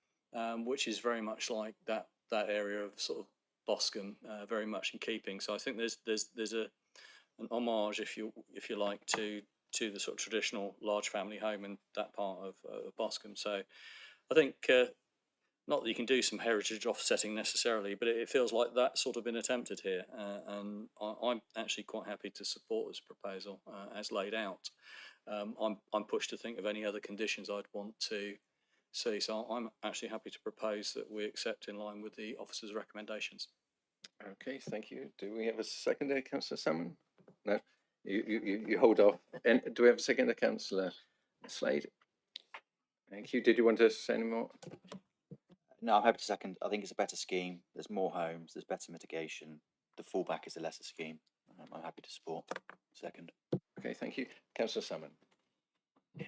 which is very much like that area of sort of Boscombe, very much in keeping. So I think there's an homage, if you like, to the sort of traditional large family home in that part of Boscombe. So I think not that you can do some heritage offsetting necessarily, but it feels like that's sort of been attempted here, and I'm actually quite happy to support this proposal as laid out. I'm pushed to think of any other conditions I'd want to see, so I'm actually happy to propose that we accept in line with the officer's recommendations. Okay, thank you. Do we have a seconder, Councillor Salmon? No, you hold off. And do we have a seconder, Councillor Slade? Thank you. Did you want to say any more? No, I'm happy to second. I think it's a better scheme. There's more homes. There's better mitigation. The fallback is a lesser scheme. I'm happy to support. Second. Okay, thank you. Councillor Salmon.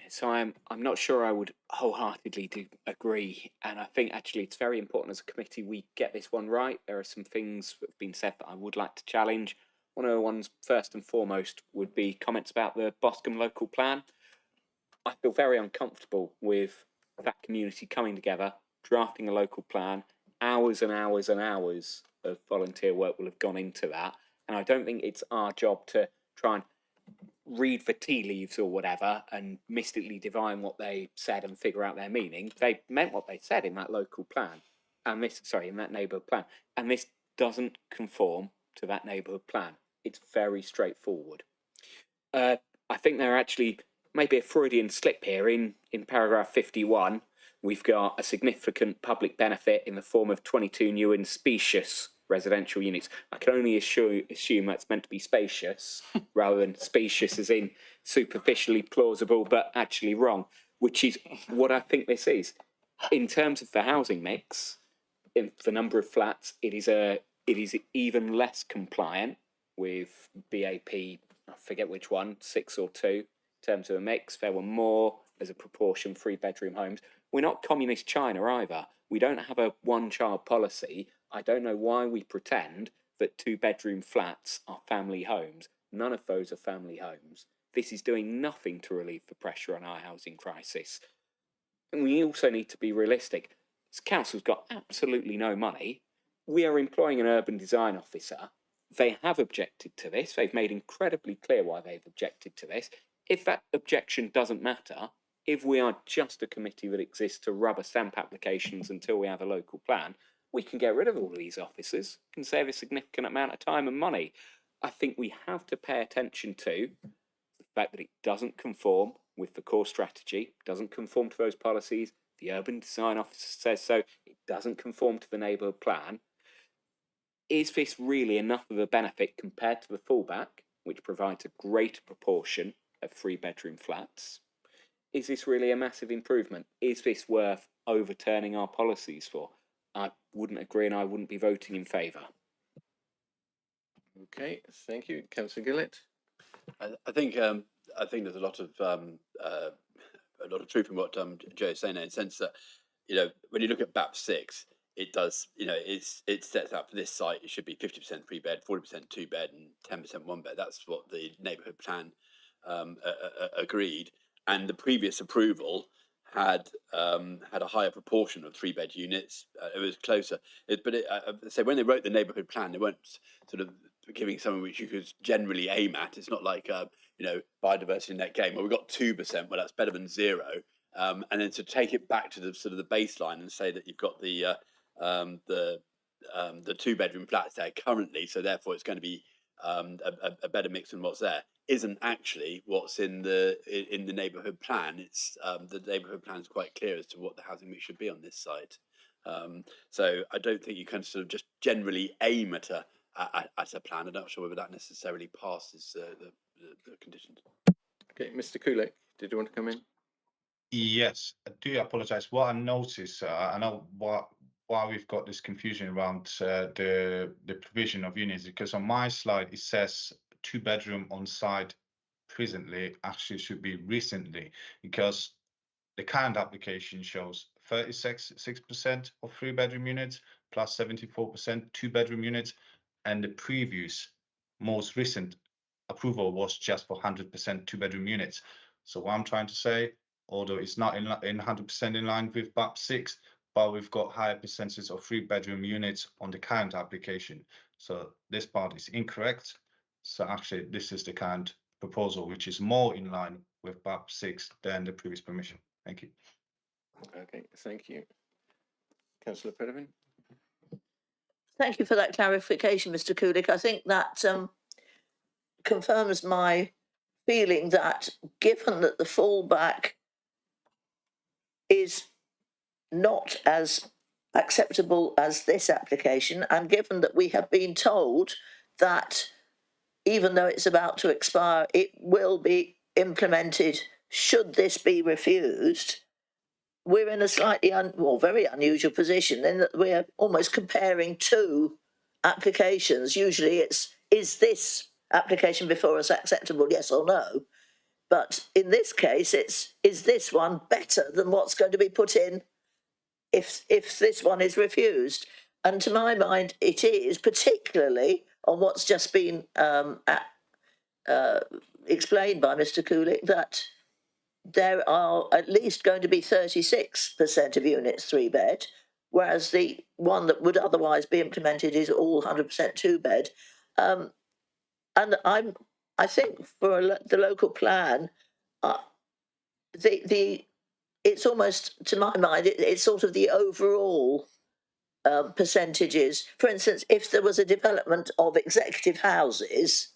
So I'm not sure I would wholeheartedly agree, and I think actually it's very important as a committee we get this one right. There are some things that have been said that I would like to challenge. One of the ones first and foremost would be comments about the Boscombe local plan. I feel very uncomfortable with that community coming together, drafting a local plan. Hours and hours and hours of volunteer work will have gone into that, and I don't think it's our job to try and read the tea leaves or whatever and mystically divine what they said and figure out their meaning. They meant what they said in that local plan, and in that neighbourhood plan, and this doesn't conform to that neighbourhood plan. It's very straightforward. I think there actually maybe a Freudian slip here in paragraph 51. We've got a significant public benefit in the form of 22 new and specious residential units. I can only assume that's meant to be spacious rather than specious as in superficially plausible but actually wrong, which is what I think this is. In terms of the housing mix, in the number of flats, it is even less compliant with BAP, I forget which one, 6 or 2, in terms of a mix. There were more as a proportion 3-bedroom homes. We're not communist China either. We don't have a one-child policy. I don't know why we pretend that 2-bedroom flats are family homes. None of those are family homes. This is doing nothing to relieve the pressure on our housing crisis. And we also need to be realistic. This council's got absolutely no money. We are employing an urban design officer. They have objected to this. They've made incredibly clear why they've objected to this. If that objection doesn't matter, if we are just a committee that exists to rubber stamp applications until we have a local plan, we can get rid of all these officers, can save a significant amount of time and money. I think we have to pay attention to the fact that it doesn't conform with the core strategy, doesn't conform to those policies. The urban design officer says so. It doesn't conform to the neighbourhood plan. Is this really enough of a benefit compared to the fallback, which provides a greater proportion of 3-bedroom flats? Is this really a massive improvement? Is this worth overturning our policies for? I wouldn't agree, and I wouldn't be voting in favour. Okay, thank you. Councillor Gillett. I think there's a lot of truth in what Joe is saying, in the sense that, when you look at BAP 6, it does, it sets out for this site, it should be 50% 3-bed, 40% 2-bed, and 10% 1-bed. That's what the neighbourhood plan agreed, and the previous approval had a higher proportion of 3-bed units. It was closer, so when they wrote the neighbourhood plan, they weren't sort of giving something which you could generally aim at. It's not like biodiversity net gain. Well, we got 2%. Well, that's better than 0. And then to take it back to the sort of the baseline and say that you've got the 2-bedroom flats there currently, so therefore it's going to be a better mix than what's there, isn't actually what's in the neighbourhood plan. It's the neighbourhood plan is quite clear as to what the housing mix should be on this site. So I don't think you can sort of just generally aim at a plan. I'm not sure whether that necessarily passes the conditions. Okay, Mr. Kulik, did you want to come in? Yes, I do apologise. What I noticed, I know why we've got this confusion around the provision of units, because on my slide it says 2-bedroom on site presently, actually should be recently, because the current application shows 36% of 3-bedroom units, plus 74% 2-bedroom units, and the previous most recent approval was just for 100% 2-bedroom units. So what I'm trying to say, although it's not in 100% in line with BAP6, but we've got higher percentages of 3-bedroom units on the current application. So this part is incorrect. So actually, this is the current proposal, which is more in line with BAP6 than the previous permission. Thank you. Okay, thank you. Councillor Pedovan? Thank you for that clarification, Mr. Kulik. I think that confirms my feeling that given that the fallback is not as acceptable as this application, and given that we have been told that even though it's about to expire, it will be implemented should this be refused, we're in a slightly, very unusual position in that we're almost comparing two applications. Usually it's, is this application before us acceptable, yes or no? But in this case, it's, is this one better than what's going to be put in if this one is refused? And to my mind, it is, particularly on what's just been explained by Mr. Kulik, that there are at least going to be 36% of units 3-bed, whereas the one that would otherwise be implemented is all 100% 2-bed. And I think for the local plan, it's almost, to my mind, it's sort of the overall percentages. For instance, if there was a development of executive houses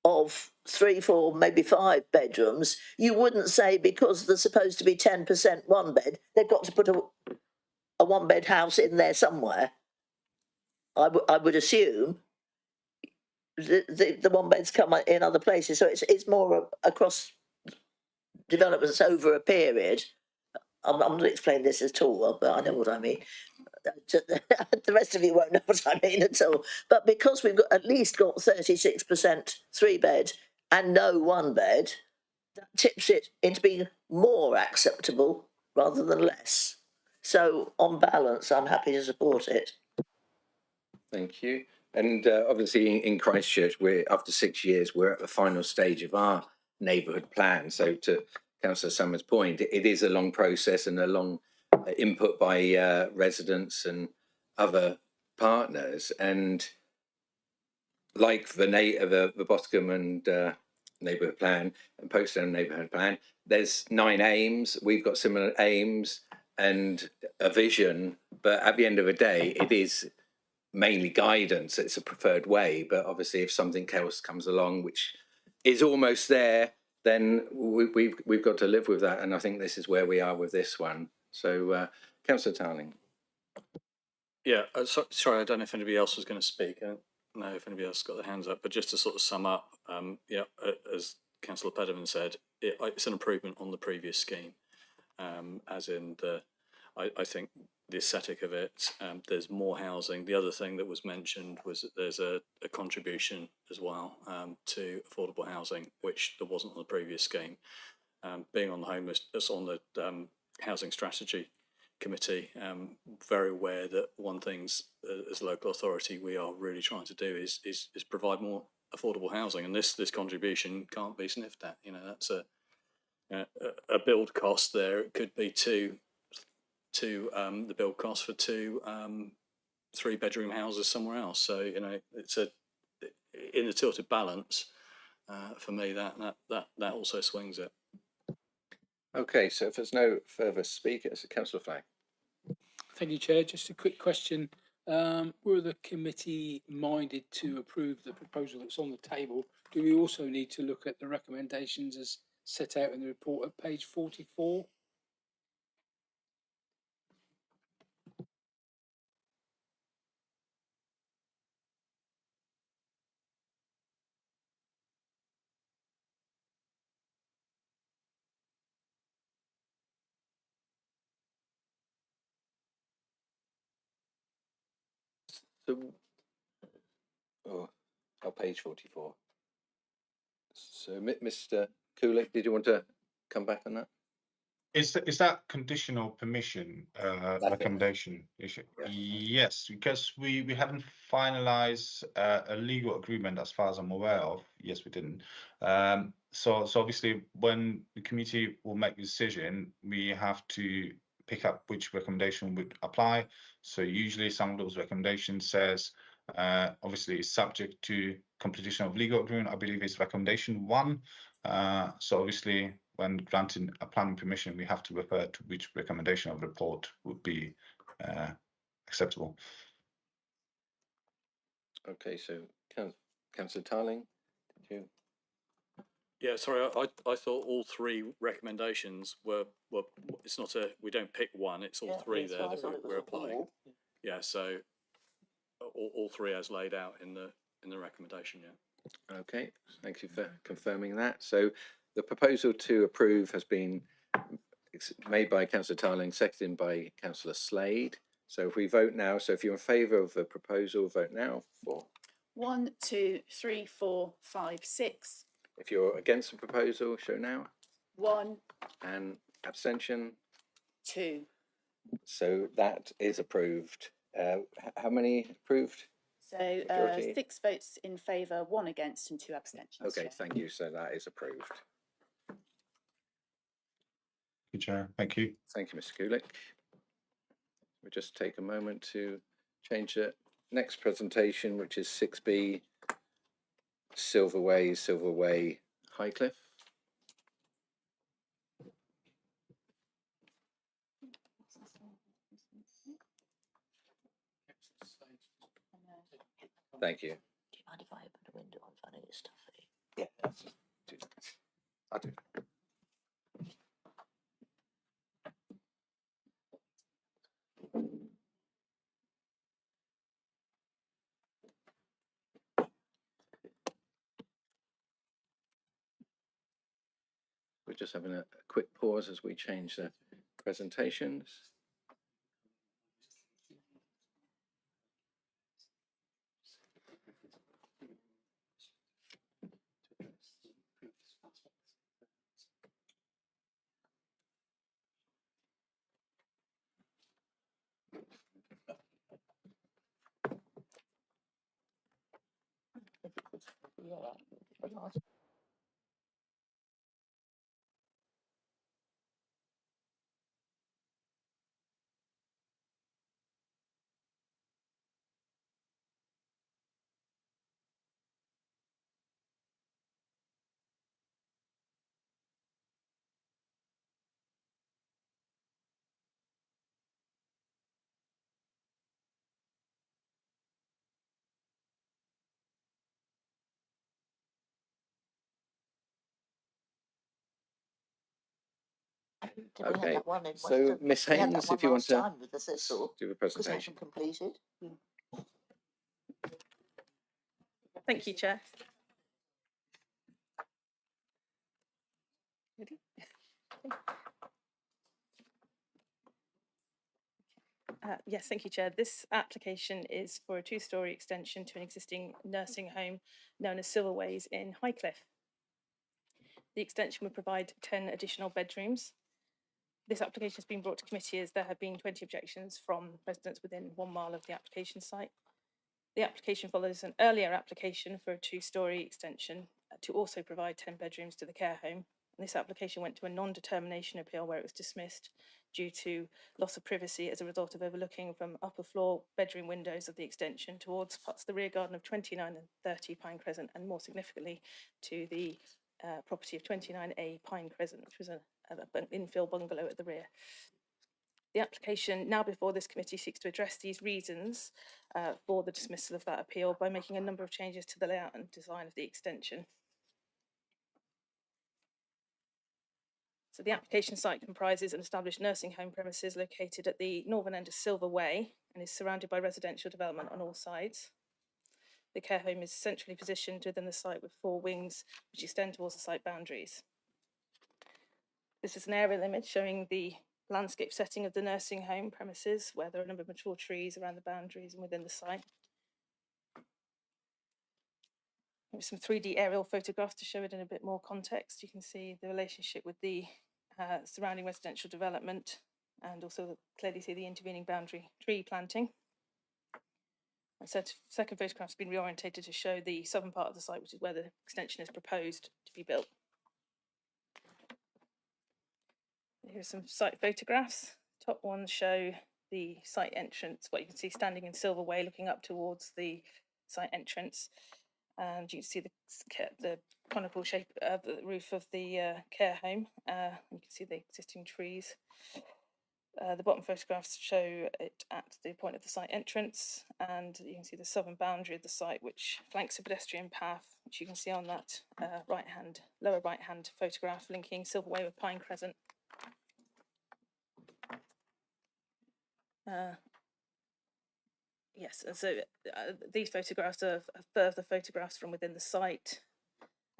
of 3, 4, maybe 5 bedrooms, you wouldn't say because there's supposed to be 10% 1-bed, they've got to put a 1-bed house in there somewhere. I would assume the 1-beds come in other places, so it's more across developments over a period. I'm not explaining this at all, but I know what I mean. The rest of you won't know what I mean at all. But because we've got at least got 36% 3-bed and no 1-bed, that tips it into being more acceptable rather than less. So on balance, I'm happy to support it. Thank you. And obviously in Christchurch, we're after 6 years, we're at the final stage of our neighbourhood plan. So to Councillor Summers' point, it is a long process and a long input by residents and other partners. And like the Boscombe and neighbourhood plan and Folkestone neighbourhood plan, there's 9 aims. We've got similar aims and a vision, but at the end of the day, it is mainly guidance. It's a preferred way, but obviously if something else comes along which is almost there, then we've got to live with that. And I think this is where we are with this one. So Councillor Tarling. Yeah, sorry, I don't know if anybody else was going to speak. I don't know if anybody else got their hands up, but just to sort of sum up, as Councillor Pedovan said, it's an improvement on the previous scheme, as in I think the aesthetic of it, there's more housing. The other thing that was mentioned was that there's a contribution as well to affordable housing, which there wasn't on the previous scheme. Being on the on the housing strategy committee, very aware that one thing as a local authority we are really trying to do is provide more affordable housing, and this contribution can't be sniffed at. You know, that's a build cost there. It could be to the build cost for 2 3-bedroom houses somewhere else. So you know, it's in the tilted balance. For me, that also swings it. Okay, so if there's no further speakers, Councillor Flagg. Thank you, Chair. Just a quick question. Were the committee minded to approve the proposal that's on the table? Do we also need to look at the recommendations as set out in the report at page 44? So, page 44. So, Mr. Kulik, did you want to come back on that? Is that conditional permission recommendation? Yes, because we haven't finalised a legal agreement as far as I'm aware of. Yes, we didn't. So obviously, when the committee will make the decision, we have to pick up which recommendation would apply. So usually, some of those recommendations says obviously it's subject to completion of legal agreement. I believe it's recommendation 1. So obviously, when granting a planning permission, we have to refer to which recommendation of report would be acceptable. Okay, so Councillor Tarling, did you? Yeah, sorry, I thought all 3 recommendations were it's not we don't pick one, it's all 3 there that we're applying. Yeah, so all 3 as laid out in the recommendation, yeah. Okay, thank you for confirming that. So the proposal to approve has been made by Councillor Tarling, seconded by Councillor Slade. So if we vote now, so if you're in favour of the proposal, vote now for. 1, 2, 3, 4, 5, 6. If you're against the proposal, show now. 1, And abstention. 2. So that is approved. How many approved? So Majority? 6 votes in favour, 1 against and 2 abstentions. Okay, Chair. thank you. So that is approved. Good, Chair. Thank you. Thank you, Mr. Kulik. We'll just take a moment to change the next presentation, which is 6B, Silverway, Highcliffe. Thank you. Do you mind if I open the window? I'm finding it stuffy. Yeah, I do. We're just having a quick pause as we change the presentations. Okay, so Miss Haynes, if you want to do the presentation. Completed. Thank you, Chair. Ready? Yes, thank you, Chair. This application is for a 2-storey extension to an existing nursing home known as Silverways in Highcliffe. The extension would provide 10 additional bedrooms. This application has been brought to committee as there have been 20 objections from residents within 1 mile of the application site. The application follows an earlier application for a 2-storey extension to also provide 10 bedrooms to the care home. And this application went to a non-determination appeal where it was dismissed due to loss of privacy as a result of overlooking from upper floor bedroom windows of the extension towards parts of the rear garden of 29 and 30 Pine Crescent, and more significantly to the property of 29A Pine Crescent, which was an infill bungalow at the rear. The application now before this committee seeks to address these reasons for the dismissal of that appeal by making a number of changes to the layout and design of the extension. So the application site comprises an established nursing home premises located at the northern end of Silverway and is surrounded by residential development on all sides. The care home is centrally positioned within the site with 4 wings which extend towards the site boundaries. This is an aerial image showing the landscape setting of the nursing home premises, where there are a number of mature trees around the boundaries and within the site. There's some 3D aerial photographs to show it in a bit more context. You can see the relationship with the surrounding residential development, and also clearly see the intervening boundary tree planting. And second photograph has been reorientated to show the southern part of the site, which is where the extension is proposed to be built. Here are some site photographs. Top ones show the site entrance, what you can see standing in Silver Way looking up towards the site entrance. And you can see the conical shape of the roof of the care home. You can see the existing trees. The bottom photographs show it at the point of the site entrance, and you can see the southern boundary of the site, which flanks a pedestrian path, which you can see on that lower right hand photograph linking Silver Way with Pine Crescent. Yes, and so these photographs are further photographs from within the site.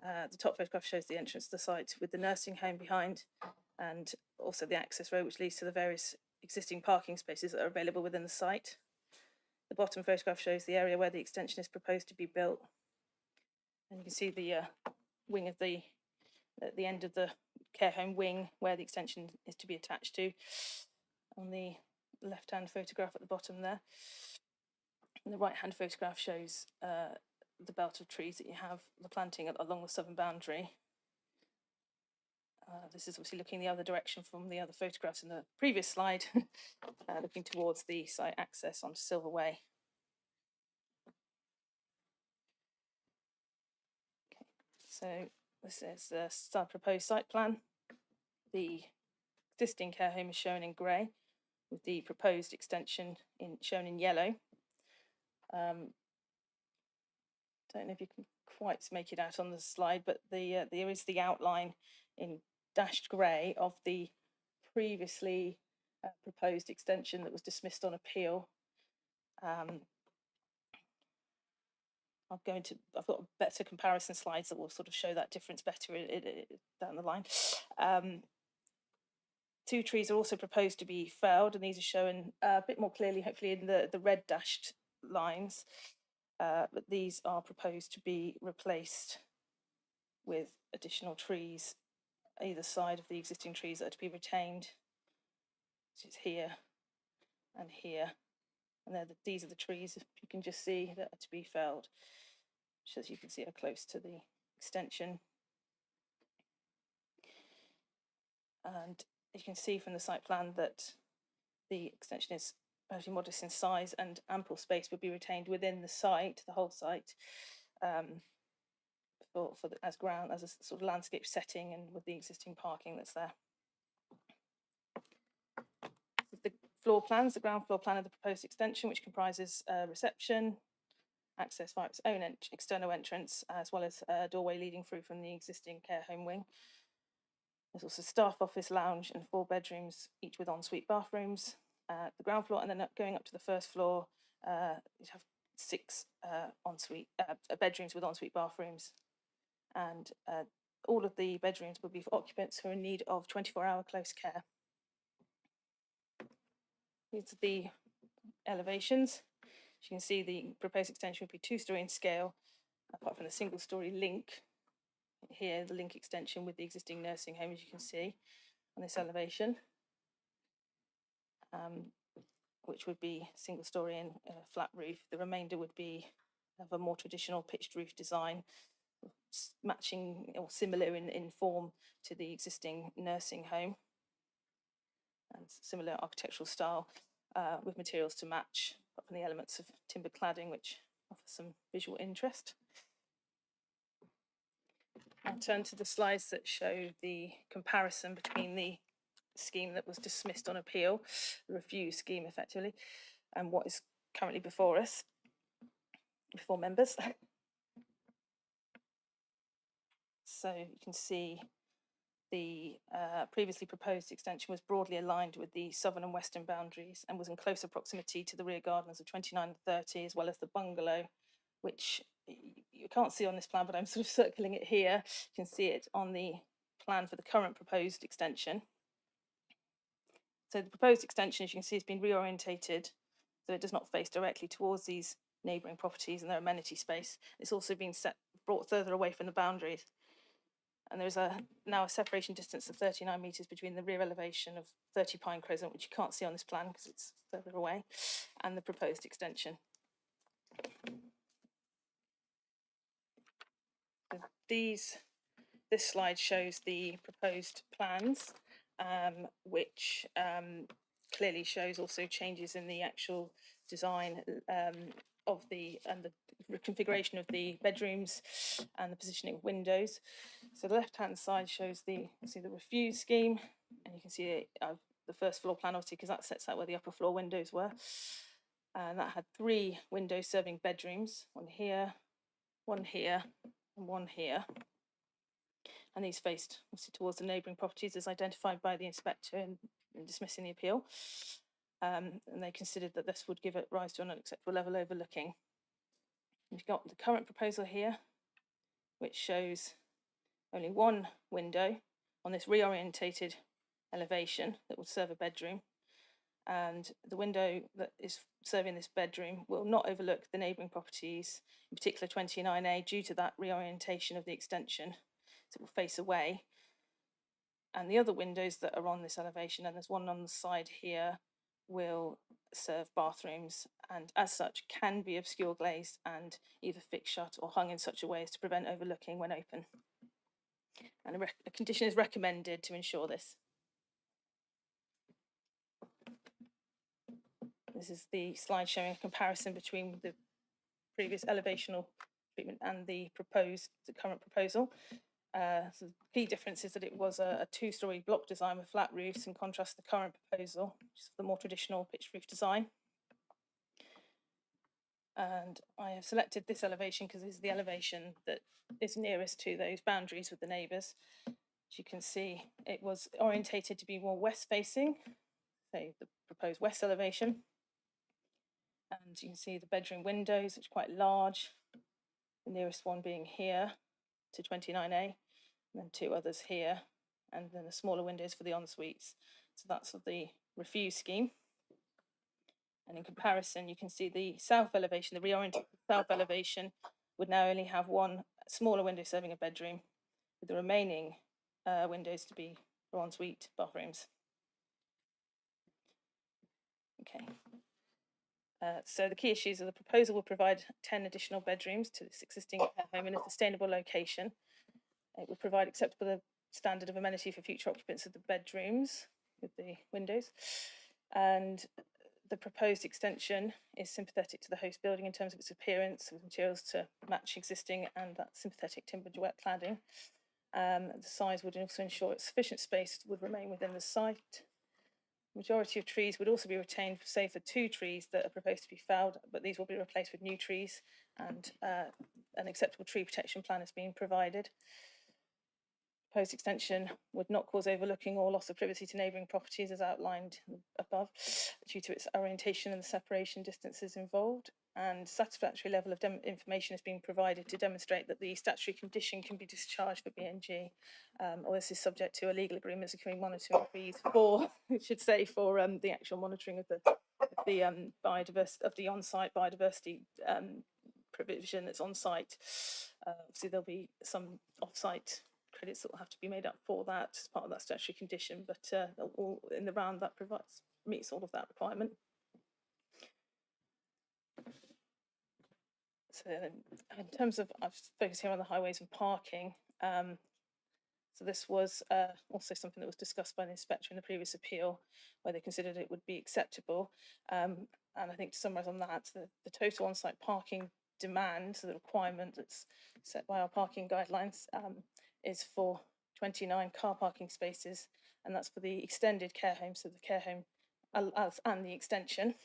The top photograph shows the entrance to the site with the nursing home behind, and also the access road which leads to the various existing parking spaces that are available within the site. The bottom photograph shows the area where the extension is proposed to be built, and you can see the wing of the at the end of the care home wing where the extension is to be attached to on the left hand photograph at the bottom there. And the right hand photograph shows the belt of trees that you have, the planting along the southern boundary. This is obviously looking the other direction from the other photographs in the previous slide, looking towards the site access onto Silver Way. Okay. So this is the proposed site plan. The existing care home is shown in grey, with the proposed extension shown in yellow. Don't know if you can quite make it out on the slide, but there is the outline in dashed grey of the previously proposed extension that was dismissed on appeal. I've got better comparison slides that will sort of show that difference better down the line. 2 trees are also proposed to be felled, and these are shown a bit more clearly, hopefully, in the red dashed lines. But these are proposed to be replaced with additional trees either side of the existing trees that are to be retained. So it's here and here, and these are the trees, you can just see, that are to be felled, which, as you can see, are close to the extension. And you can see from the site plan that the extension is relatively modest in size, and ample space would be retained within the site, the whole site, as a sort of landscape setting, and with the existing parking that's there. The floor plans, the ground floor plan of the proposed extension, which comprises reception, access via its own external entrance, as well as a doorway leading through from the existing care home wing. There's also staff office, lounge, and 4 bedrooms, each with ensuite bathrooms. The ground floor, and then going up to the first floor, you have 6 ensuite bedrooms with ensuite bathrooms, and all of the bedrooms will be for occupants who are in need of 24-hour close care. These are the elevations. As you can see, the proposed extension would be 2-storey in scale, apart from the single-storey link. Here, the link extension with the existing nursing home, as you can see on this elevation, which would be single-storey and flat roof. The remainder would be of a more traditional pitched roof design, matching or similar in form to the existing nursing home, and similar architectural style, with materials to match, apart from the elements of timber cladding, which offer some visual interest. I'll turn to the slides that show the comparison between the scheme that was dismissed on appeal, the refused scheme effectively, and what is currently before us, before members. So you can see the previously proposed extension was broadly aligned with the southern and western boundaries, and was in closer proximity to the rear gardens of 29 and 30, as well as the bungalow, which you can't see on this plan, but I'm sort of circling it here. You can see it on the plan for the current proposed extension. So the proposed extension, as you can see, has been reorientated so it does not face directly towards these neighbouring properties and their amenity space. It's also been brought further away from the boundaries. And there is now a separation distance of 39 metres between the rear elevation of 30 Pine Crescent, which you can't see on this plan because it's further away, and the proposed extension. This slide shows the proposed plans, which clearly shows also changes in the actual design of the configuration of the bedrooms and the positioning of windows. So the left-hand side shows the refuse scheme, and you can see the first floor plan, obviously, because that sets out where the upper floor windows were. And that had 3 windows serving bedrooms, one here, and one here. And these faced obviously towards the neighbouring properties as identified by the inspector in dismissing the appeal. And they considered that this would give it rise to an unacceptable level overlooking. We've got the current proposal here, which shows only 1 window on this reorientated elevation that would serve a bedroom. And the window that is serving this bedroom will not overlook the neighbouring properties, in particular 29A, due to that reorientation of the extension. So it will face away. And the other windows that are on this elevation, and there's one on the side here, will serve bathrooms, and as such can be obscure glazed and either fixed shut or hung in such a way as to prevent overlooking when open. And a condition is recommended to ensure this. This is the slide showing a comparison between the previous elevational treatment and the current proposal. So the key difference is that it was a 2-storey block design with flat roofs, in contrast to the current proposal, which is the more traditional pitched roof design. And I have selected this elevation because this is the elevation that is nearest to those boundaries with the neighbours. As you can see, it was orientated to be more west facing, so the proposed west elevation. And you can see the bedroom windows, which are quite large, the nearest one being here to 29A, and then 2 others here, and then the smaller windows for the en-suites. So that's of the refuse scheme. And in comparison, you can see the south elevation, the reoriented south elevation, would now only have 1 smaller window serving a bedroom, with the remaining windows to be for en-suite bathrooms. Okay. So the key issues are the proposal will provide 10 additional bedrooms to this existing home in a sustainable location. It would provide acceptable standard of amenity for future occupants of the bedrooms with the windows. And the proposed extension is sympathetic to the host building in terms of its appearance, with materials to match existing and that sympathetic timber duet cladding. The size would also ensure sufficient space would remain within the site. Majority of trees would also be retained, save for 2 trees that are proposed to be felled, but these will be replaced with new trees, and an acceptable tree protection plan is being provided. Proposed extension would not cause overlooking or loss of privacy to neighbouring properties as outlined above, due to its orientation and the separation distances involved. And satisfactory level of information is being provided to demonstrate that the statutory condition can be discharged for BNG, or this is subject to a legal agreement securing monitoring fees for, it should say, for the actual monitoring of the biodiversity, of the on-site biodiversity provision that's on site. Obviously, there'll be some off-site credits that will have to be made up for that as part of that statutory condition, but all in the round that meets all of that requirement. So in terms of, I've focused here on the highways and parking. So this was also something that was discussed by the inspector in the previous appeal, where they considered it would be acceptable. And I think to summarise on that, the total on-site parking demand, so the requirement that's set by our parking guidelines, is for 29 car parking spaces, and that's for the extended care home, so the care home and the extension,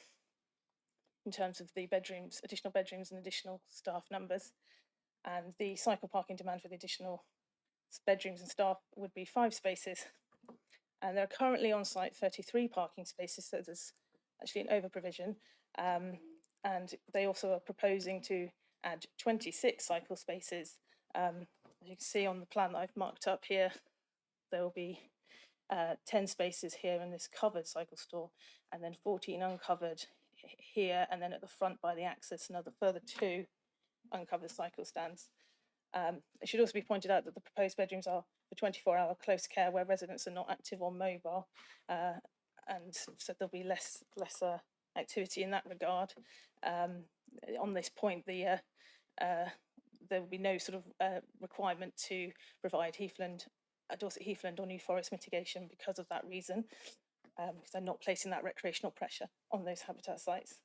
in terms of the bedrooms, additional bedrooms and additional staff numbers. And the cycle parking demand for the additional bedrooms and staff would be 5 spaces. And there are currently on site 33 parking spaces, so there's actually an over provision. And they also are proposing to add 26 cycle spaces. As you can see on the plan that I've marked up here, there will be 10 spaces here in this covered cycle store, and then 14 uncovered here, and then at the front by the access another further 2 uncovered cycle stands. It should also be pointed out that the proposed bedrooms are for 24-hour close care where residents are not active or mobile, and so there'll be lesser activity in that regard. On this point, there will be no sort of requirement to provide Dorset heathland or New Forest mitigation because of that reason, because they're not placing that recreational pressure on those habitat sites.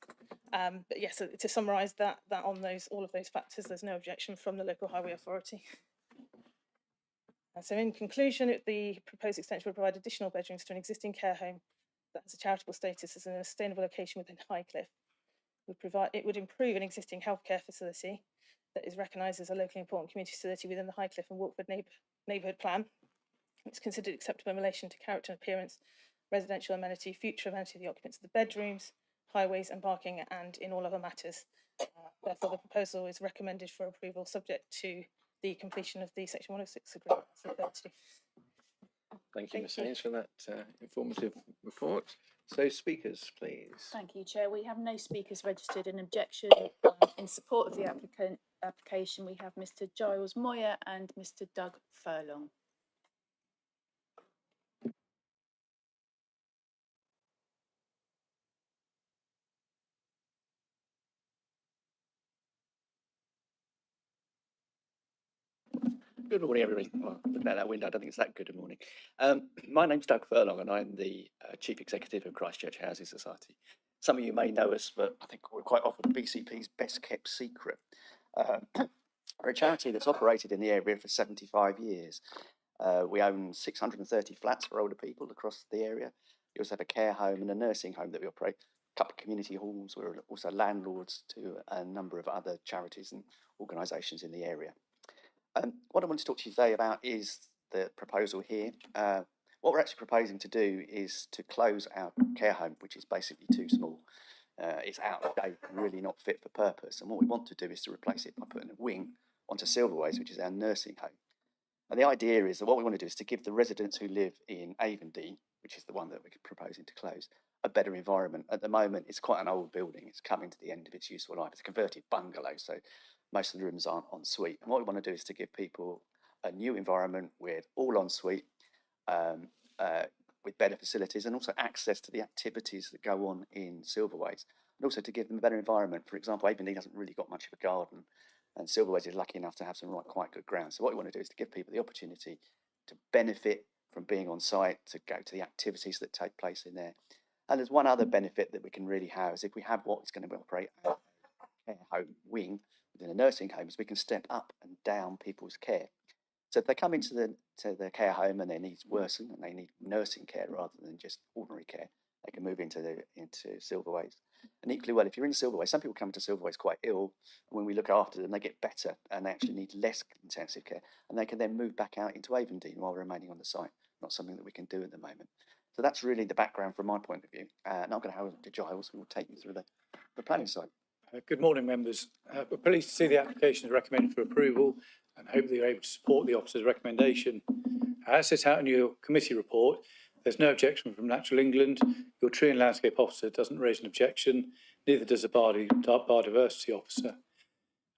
But yes, so to summarise that on all of those factors, there's no objection from the local highway authority. So in conclusion, the proposed extension will provide additional bedrooms to an existing care home that has a charitable status as in a sustainable location within Highcliffe. It would improve an existing healthcare facility that is recognised as a locally important community facility within the Highcliffe and Walkford neighbourhood plan. It's considered acceptable in relation to character and appearance, residential amenity, future amenity of the occupants of the bedrooms, highways and parking, and in all other matters. Therefore, the proposal is recommended for approval subject to the completion of the Section 106 agreement. Thank you, Ms. Haynes, for that informative report. So, speakers, please. Thank you, Chair. We have no speakers registered in objection. In support of the application, we have Mr. Giles Moyer and Mr. Doug Furlong. Good morning, everybody. Well, looking out that window, I don't think it's that good a morning. My name's Doug Furlong, and I'm the Chief Executive of Christchurch Housing Society. Some of you may know us, but I think we're quite often BCP's best kept secret. We're a charity that's operated in the area for 75 years. We own 630 flats for older people across the area. We also have a care home and a nursing home that we operate. A couple of community halls. We're also landlords to a number of other charities and organisations in the area. What I want to talk to you today about is the proposal here. What we're actually proposing to do is to close our care home, which is basically too small. It's out of date, really not fit for purpose. And what we want to do is to replace it by putting a wing onto Silverways, which is our nursing home. And the idea is that what we want to do is to give the residents who live in Avondy, which is the one that we're proposing to close, a better environment. At the moment, it's quite an old building. It's coming to the end of its useful life. It's a converted bungalow, so most of the rooms aren't en suite. And what we want to do is to give people a new environment with all en suite, with better facilities and also access to the activities that go on in Silverways, and also to give them a better environment. For example, Avondy hasn't really got much of a garden, and Silverways is lucky enough to have some quite good ground. So what we want to do is to give people the opportunity to benefit from being on site, to go to the activities that take place in there. And there's one other benefit that we can really have is if we have what is going to operate a care home wing within a nursing home, is we can step up and down people's care. So if they come into the care home and their needs worsen and they need nursing care rather than just ordinary care, they can move into Silverways. And equally well, if you're in Silverways, some people come to Silverways quite ill, and when we look after them, they get better and they actually need less intensive care, and they can then move back out into Avondean while remaining on the site. Not something that we can do at the moment. So that's really the background from my point of view. And I'm going to hand over to Giles, who will take you through the planning side. Good morning, members. We're pleased to see the application is recommended for approval and hope that you're able to support the officer's recommendation. As set out in your committee report, there's no objection from Natural England. Your tree and landscape officer doesn't raise an objection, neither does the biodiversity officer.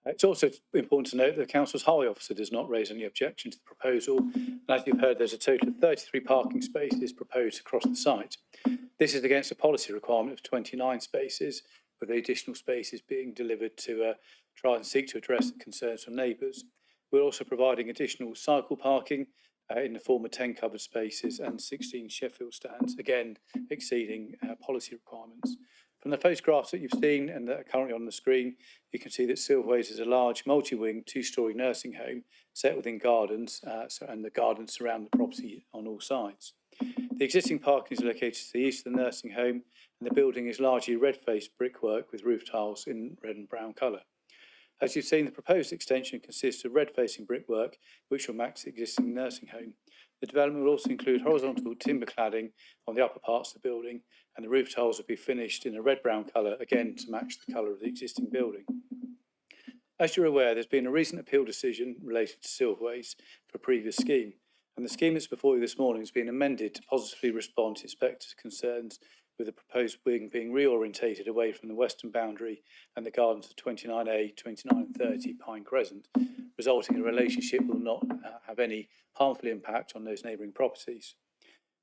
It's also important to note that the council's highway officer does not raise any objection to the proposal. And as you've heard, there's a total of 33 parking spaces proposed across the site. This is against a policy requirement of 29 spaces, with the additional spaces being delivered to try and seek to address the concerns from neighbours. We're also providing additional cycle parking in the form of 10 covered spaces and 16 Sheffield stands, again exceeding policy requirements. From the photographs that you've seen and that are currently on the screen, you can see that Silverways is a large multi-wing two-storey nursing home set within gardens, and the gardens surround the property on all sides. The existing parking is located to the east of the nursing home, and the building is largely red-faced brickwork with roof tiles in red and brown colour. As you've seen, the proposed extension consists of red-facing brickwork, which will match the existing nursing home. The development will also include horizontal timber cladding on the upper parts of the building, and the roof tiles will be finished in a red-brown colour, again to match the colour of the existing building. As you're aware, there's been a recent appeal decision related to Silverways for a previous scheme, and the scheme that's before you this morning has been amended to positively respond to inspectors' concerns with the proposed wing being reorientated away from the western boundary and the gardens of 29A, 29 and 30 Pine Crescent, resulting in a relationship will not have any harmful impact on those neighbouring properties.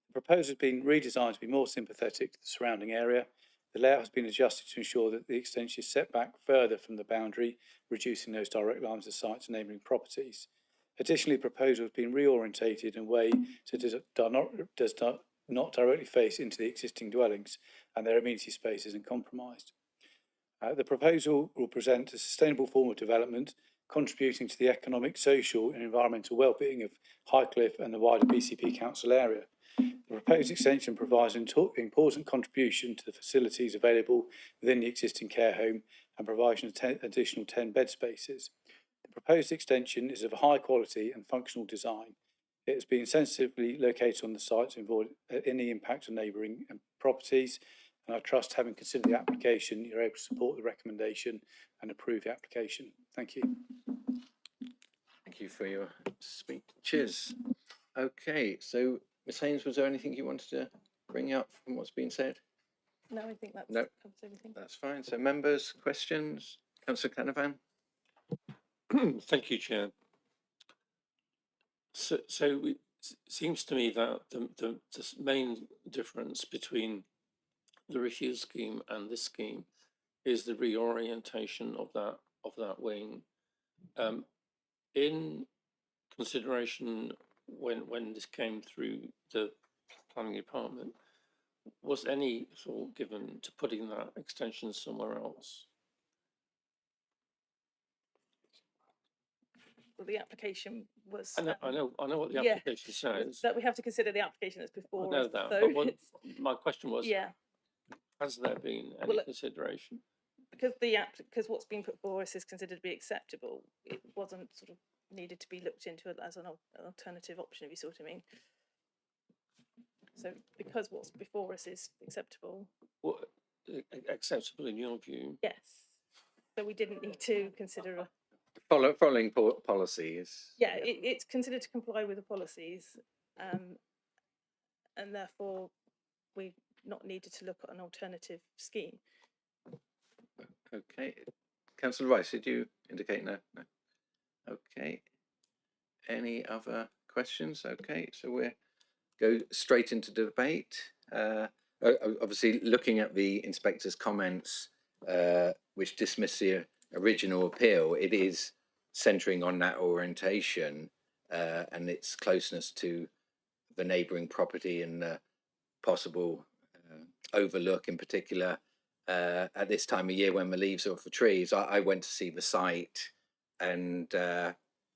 The proposal has been redesigned to be more sympathetic to the surrounding area. The layout has been adjusted to ensure that the extension is set back further from the boundary, reducing those direct lines of sight to neighbouring properties. Additionally, the proposal has been reorientated in a way so it does not directly face into the existing dwellings and their amenity spaces and compromised. The proposal will present a sustainable form of development, contributing to the economic, social and environmental well-being of Highcliffe and the wider BCP Council area. The proposed extension provides an important contribution to the facilities available within the existing care home and provides an additional 10 bed spaces. The proposed extension is of a high quality and functional design. It has been sensitively located on the site to avoid any impact on neighbouring properties, and I trust, having considered the application, you're able to support the recommendation and approve the application. Thank you. Thank you for your speeches. Okay, so Ms Haynes, was there anything you wanted to bring up from what's been said? No, I think that No, covers everything. that's fine. So members, questions? Councillor Canavan? Thank you, Chair. So it seems to me that the main difference between the refuse scheme and this scheme is the reorientation of that wing. In consideration when this came through the planning department, was any thought given to putting that extension somewhere else? Well, the application was. I know what the yeah, application says. That we have to consider the application that's before. I know us, that, so but my question was, yeah, has there been any consideration? Because what's been put forward is considered to be acceptable, it wasn't sort of needed to be looked into as an alternative option, if you see what I mean. So because what's before us is acceptable. Well, acceptable in your view? Yes. So we didn't need to consider a Following policies. Yeah, it's considered to comply with the policies, and therefore we not needed to look at an alternative scheme. Okay, Councillor Rice, did you indicate no? No. Okay. Any other questions? Okay, so we'll go straight into debate. Obviously, looking at the inspector's comments, which dismiss the original appeal, it is centering on that orientation and its closeness to the neighbouring property and possible overlook in particular at this time of year when the leaves are off the trees. I went to see the site, and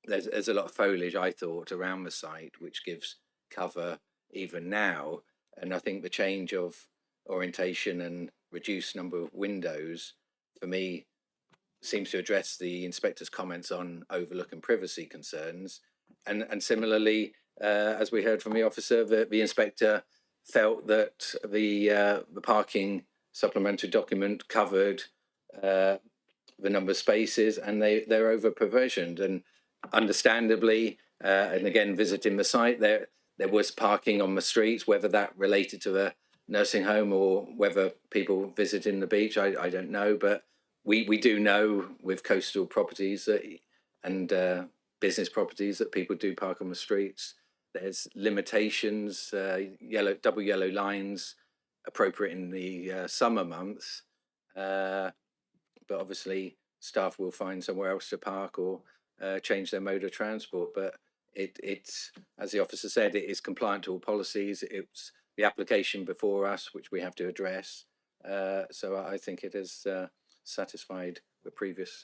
there's a lot of foliage, I thought, around the site, which gives cover even now. And I think the change of orientation and reduced number of windows, for me, seems to address the inspector's comments on overlook and privacy concerns. And similarly, as we heard from the officer, the inspector felt that the parking supplementary document covered the number of spaces, and they're over provisioned. And understandably, and again visiting the site, there was parking on the streets, whether that related to the nursing home or whether people visiting the beach, I don't know. But we do know with coastal properties that, and business properties, that people do park on the streets. There's limitations, double yellow lines appropriate in the summer months, but obviously staff will find somewhere else to park or change their mode of transport. But it's, as the officer said, it is compliant to all policies. It's the application before us which we have to address. So I think it has satisfied the previous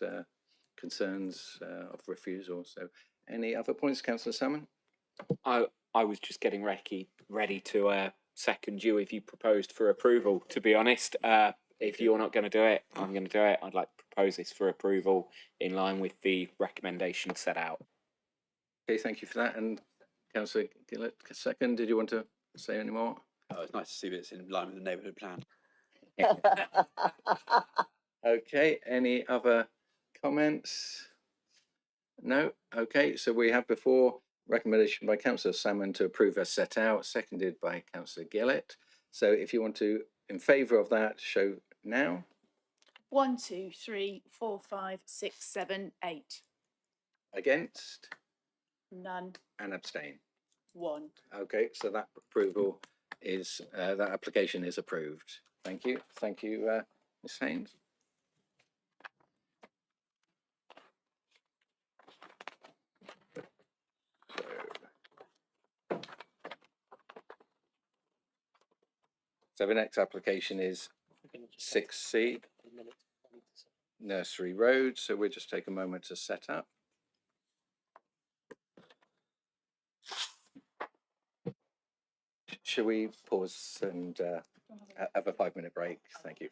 concerns of refusal. So any other points, Councillor Salmon? I was just getting ready to second you if you proposed for approval, to be honest. If you're not going to do it, I'm going to do it. I'd like to propose this for approval in line with the recommendation set out. Okay, thank you for that. And Councillor Gillett, second, did you want to say any more? Oh, it's nice to see that it's in line with the neighbourhood plan. Okay, any other comments? No? Okay, so we have before recommendation by Councillor Salmon to approve as set out, seconded by Councillor Gillett. So if you want to in favour of that, show now. 1, 2, 3, 4, 5, 6, 7, 8. Against? None. And abstain. 1. Okay, so that approval is, that application is approved. Thank you. Thank you, Ms Haynes. So the next application is 6C, Nursery Road. So we'll just take a moment to set up. Shall we pause and have a 5-minute break? Thank you.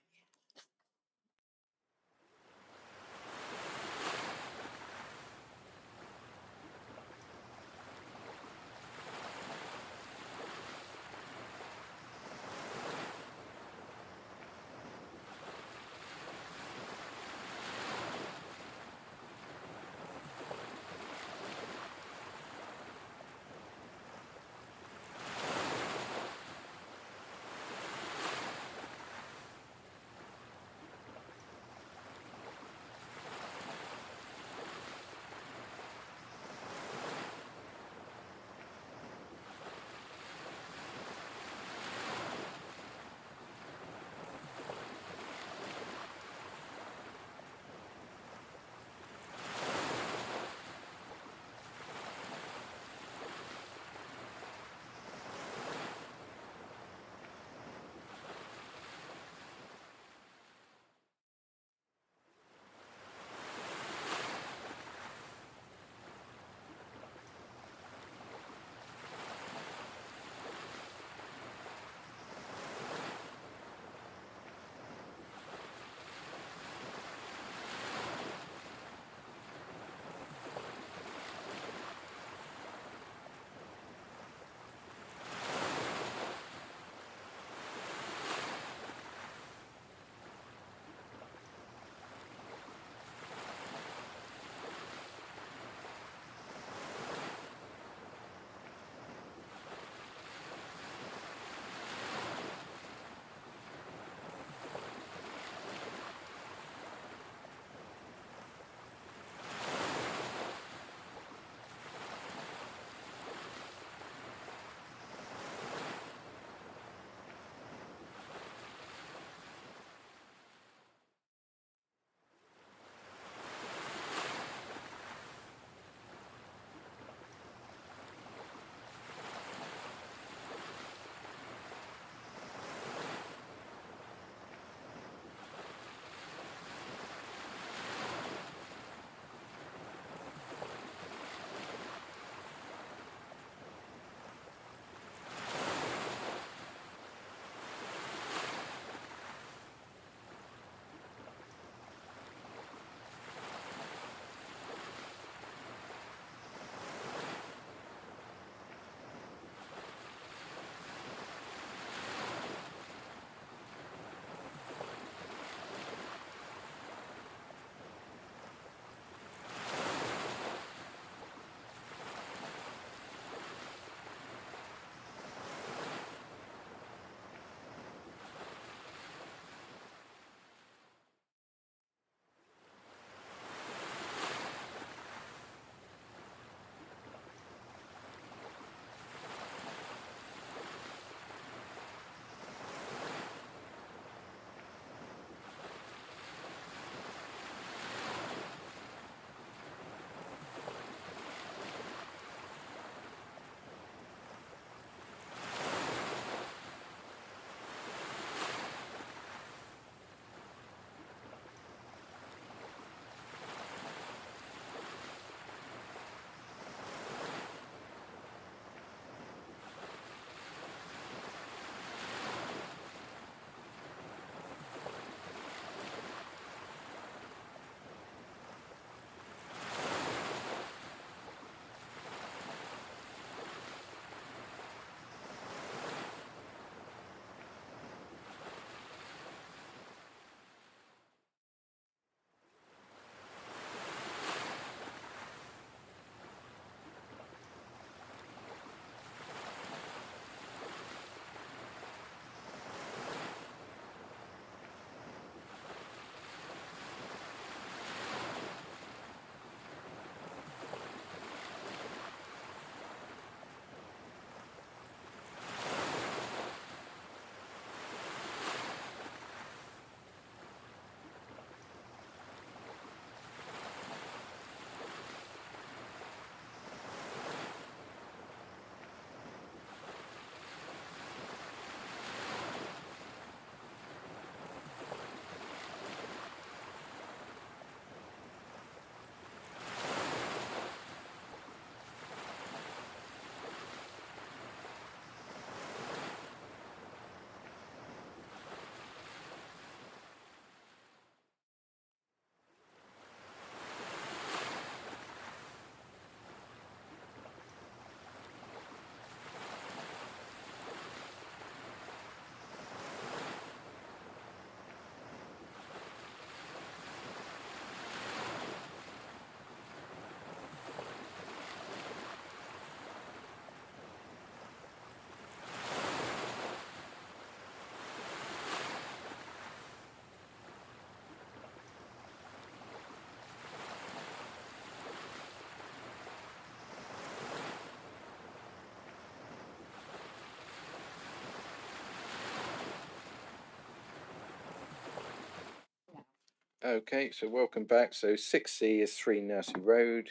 Okay, so welcome back. So 6C is 3 Nursery Road,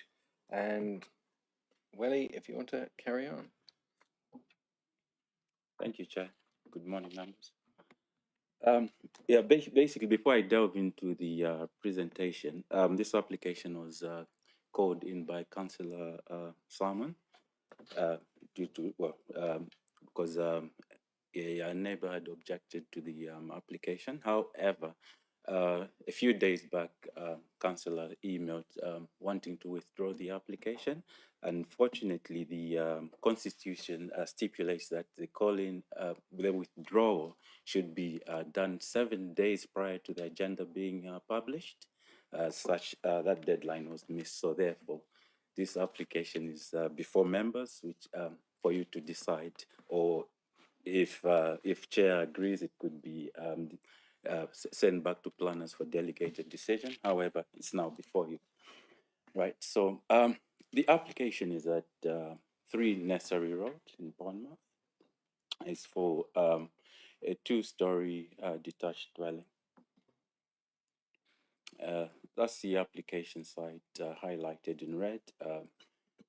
and Welly, if you want to carry on. Thank you, Chair. Good morning, members. Basically, before I delve into the presentation, this application was called in by Councillor Simon due to, because a neighbor had objected to the application. However, a few days back, Councillor emailed wanting to withdraw the application. Unfortunately, the Constitution stipulates that the withdrawal should be done 7 days prior to the agenda being published. That deadline was missed. So therefore, this application is before members, which for you to decide, or if Chair agrees, it could be sent back to planners for delegated decision. However, it's now before you. Right, so the application is at 3 Nursery Road in Bournemouth. It's for a 2-story detached dwelling. That's the application site highlighted in red.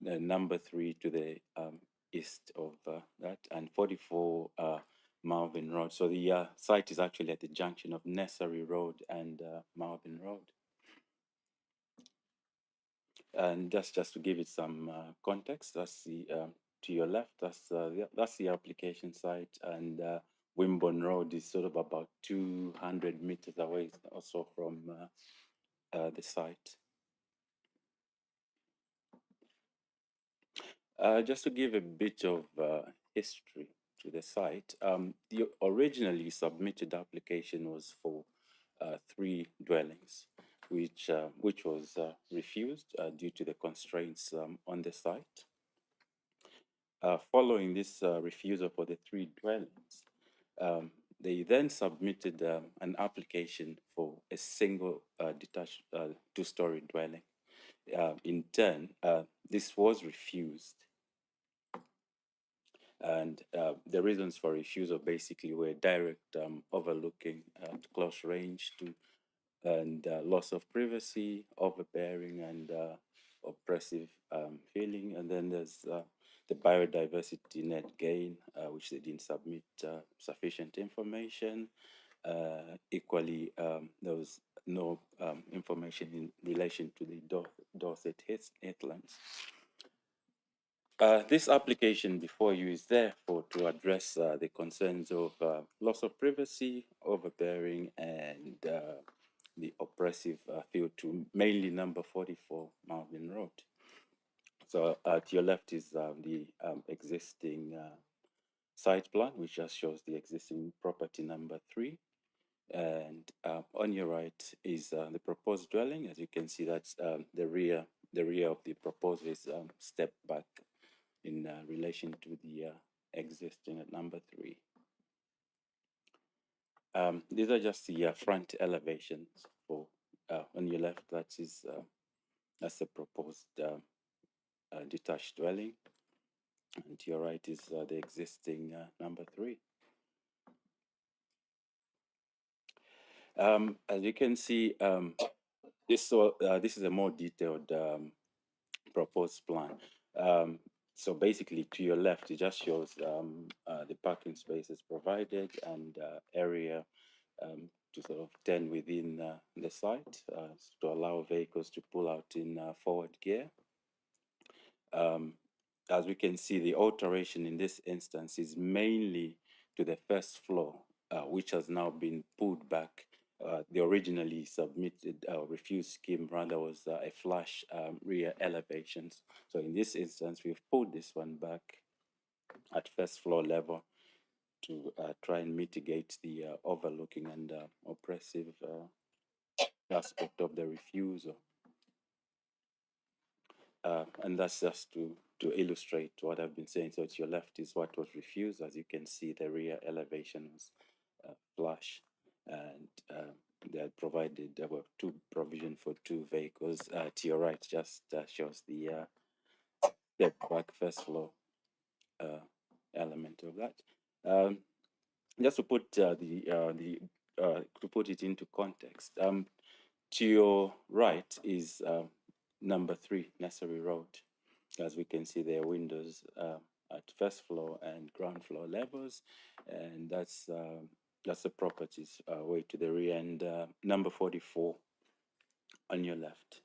Number 3 to the east of that, and 44 Marvin Road. So the site is actually at the junction of Nursery Road and Marvin Road. And just to give it some context, that's the to your left. That's the application site, and Wimborne Road is sort of about 200 meters away or so from the site. Just to give a bit of history to the site, the originally submitted application was for 3 dwellings, which was refused due to the constraints on the site. Following this refusal for the 3 dwellings, they then submitted an application for a single detached 2-story dwelling. In turn, this was refused. And the reasons for refusal basically were direct overlooking at close range to, and loss of privacy, overbearing, and oppressive feeling. And then there's the biodiversity net gain, which they didn't submit sufficient information. Equally, there was no information in relation to the Dorset heathlands. This application before you is therefore to address the concerns of loss of privacy, overbearing, and the oppressive feel to mainly number 44 Marvin Road. So to your left is the existing site plan, which just shows the existing property number 3. And on your right is the proposed dwelling. As you can see, that's the rear of the proposal is stepped back in relation to the existing at number 3. These are just the front elevations for on your left. That's the proposed detached dwelling, and to your right is the existing number 3. As you can see, this is a more detailed proposed plan. So basically, to your left, it just shows the parking spaces provided and area to sort of turn within the site to allow vehicles to pull out in forward gear. As we can see, the alteration in this instance is mainly to the first floor, which has now been pulled back. The originally submitted refused scheme rather was a flush rear elevations. So in this instance, we've pulled this one back at first floor level to try and mitigate the overlooking and oppressive aspect of the refusal. And that's just to illustrate what I've been saying. So to your left is what was refused. As you can see, the rear elevation was flush, and they had provided provision for 2 vehicles. To your right just shows the step back first floor element of that. Just to put to put it into context, To your right is number 3, Nursery Road. As we can see, there are windows at first floor and ground floor levels, and that's the properties way to the rear, and number 44 on your left.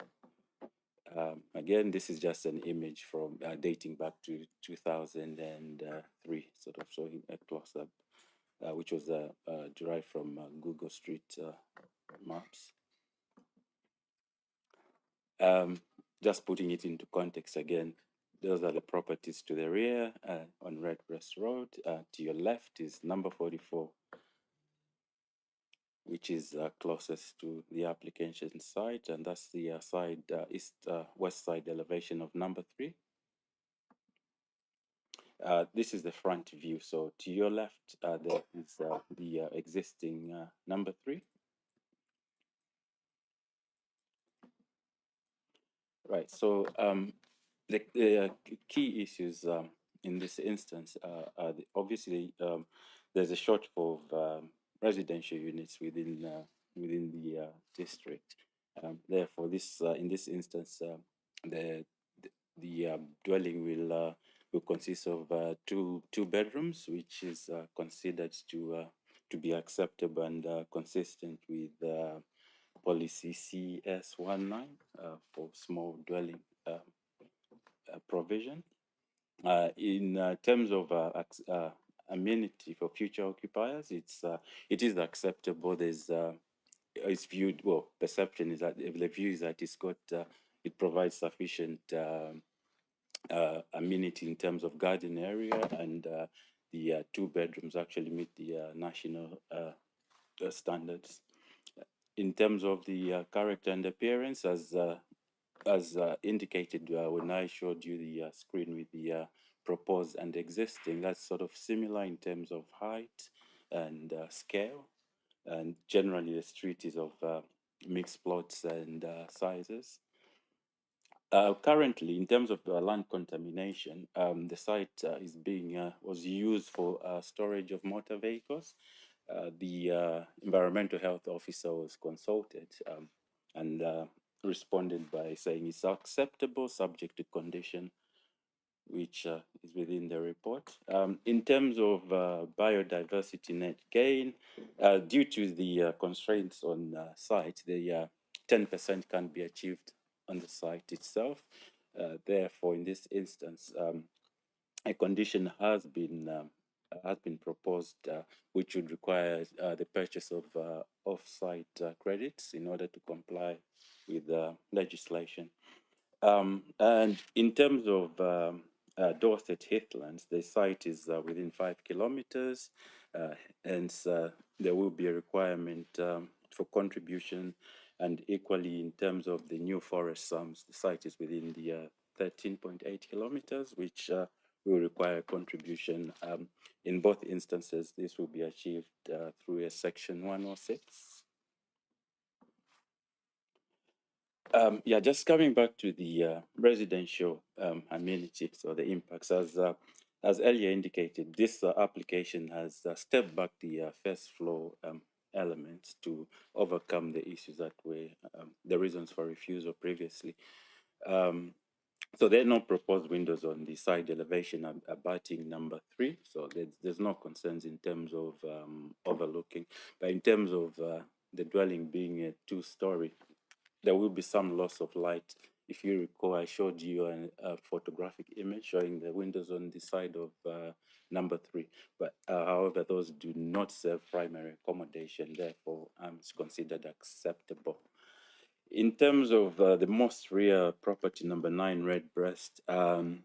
Again, this is just an image from dating back to 2003, sort of showing a close-up, which was derived from Google Street Maps. Just putting it into context again, those are the properties to the rear on Redbreast Road. To your left is number 44, which is closest to the application site, and that's the side west side elevation of number 3. This is the front view. So to your left, there is the existing number 3. Right. So the key issues in this instance are obviously there's a shortfall of residential units within the district. Therefore, this in this instance, the dwelling will consist of two bedrooms, which is considered to be acceptable and consistent with policy CS19 for small dwelling provision. In terms of amenity for future occupiers, it is acceptable. There's it's viewed, well, perception is that the view is that it provides sufficient amenity in terms of garden area, and the 2 bedrooms actually meet the national standards. In terms of the character and appearance, as indicated when I showed you the screen with the proposed and existing, that's sort of similar in terms of height and scale. And generally, the street is of mixed plots and sizes. Currently, in terms of land contamination, the site was used for storage of motor vehicles. The environmental health officer was consulted and responded by saying it's acceptable, subject to condition, which is within the report. In terms of biodiversity net gain, due to the constraints on site, the 10% can be achieved on the site itself. Therefore, in this instance, a condition has been proposed, which would require the purchase of off-site credits in order to comply with legislation. And in terms of Dorset Heathlands, the site is within 5 kilometers, and there will be a requirement for contribution. And equally, in terms of the New Forest Sums, the site is within the 13.8 kilometers, which will require contribution. In both instances, this will be achieved through a Section 106. Yeah, just coming back to the residential amenities or the impacts, as earlier indicated, this application has stepped back the first floor elements to overcome the issues that were the reasons for refusal previously. So there are no proposed windows on the side elevation abutting number 3. So there's no concerns in terms of overlooking. But in terms of the dwelling being a 2-story, there will be some loss of light. If you recall, I showed you a photographic image showing the windows on the side of number 3. But however, those do not serve primary accommodation. Therefore, it's considered acceptable. In terms of the most rear property, number 9, Redbreast, the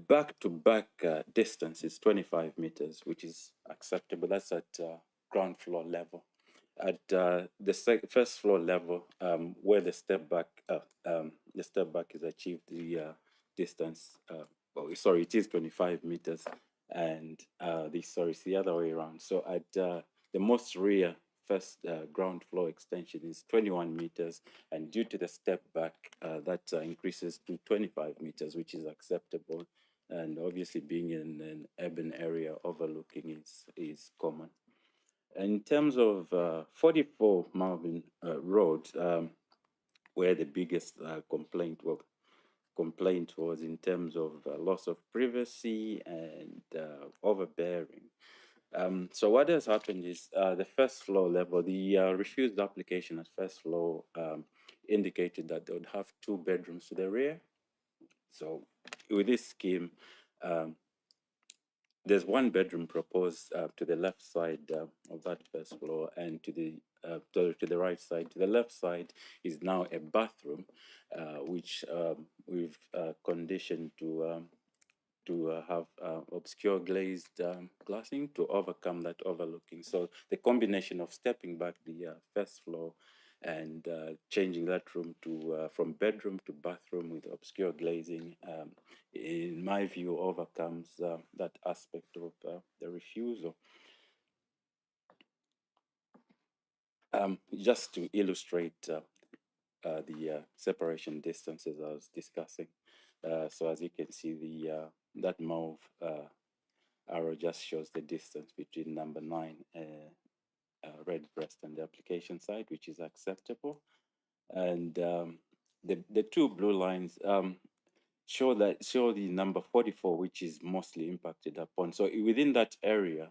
back-to-back distance is 25 meters, which is acceptable. That's at ground floor level. At the first floor level, where the step back is achieved, the distance. It is 25 meters, and it's the other way around. So at the most rear first ground floor extension is 21 meters, and due to the step back, that increases to 25 meters, which is acceptable. And obviously, being in an urban area, overlooking is common. In terms of 44 Marvin Road, where the biggest complaint was in terms of loss of privacy and overbearing. So what has happened is the first floor level, the refused application at first floor indicated that they would have 2 bedrooms to the rear. So with this scheme, there's 1 bedroom proposed to the left side of that first floor, and to the right side. To the left side is now a bathroom, which we've conditioned to have obscure glazed glassing to overcome that overlooking. So the combination of stepping back the first floor and changing that room to from bedroom to bathroom with obscure glazing, in my view, overcomes that aspect of the refusal. Just to illustrate the separation distances I was discussing. So as you can see, that mauve arrow just shows the distance between number 9 Redbreast and the application side, which is acceptable. And the 2 blue lines show the number 44, which is mostly impacted upon. So within that area,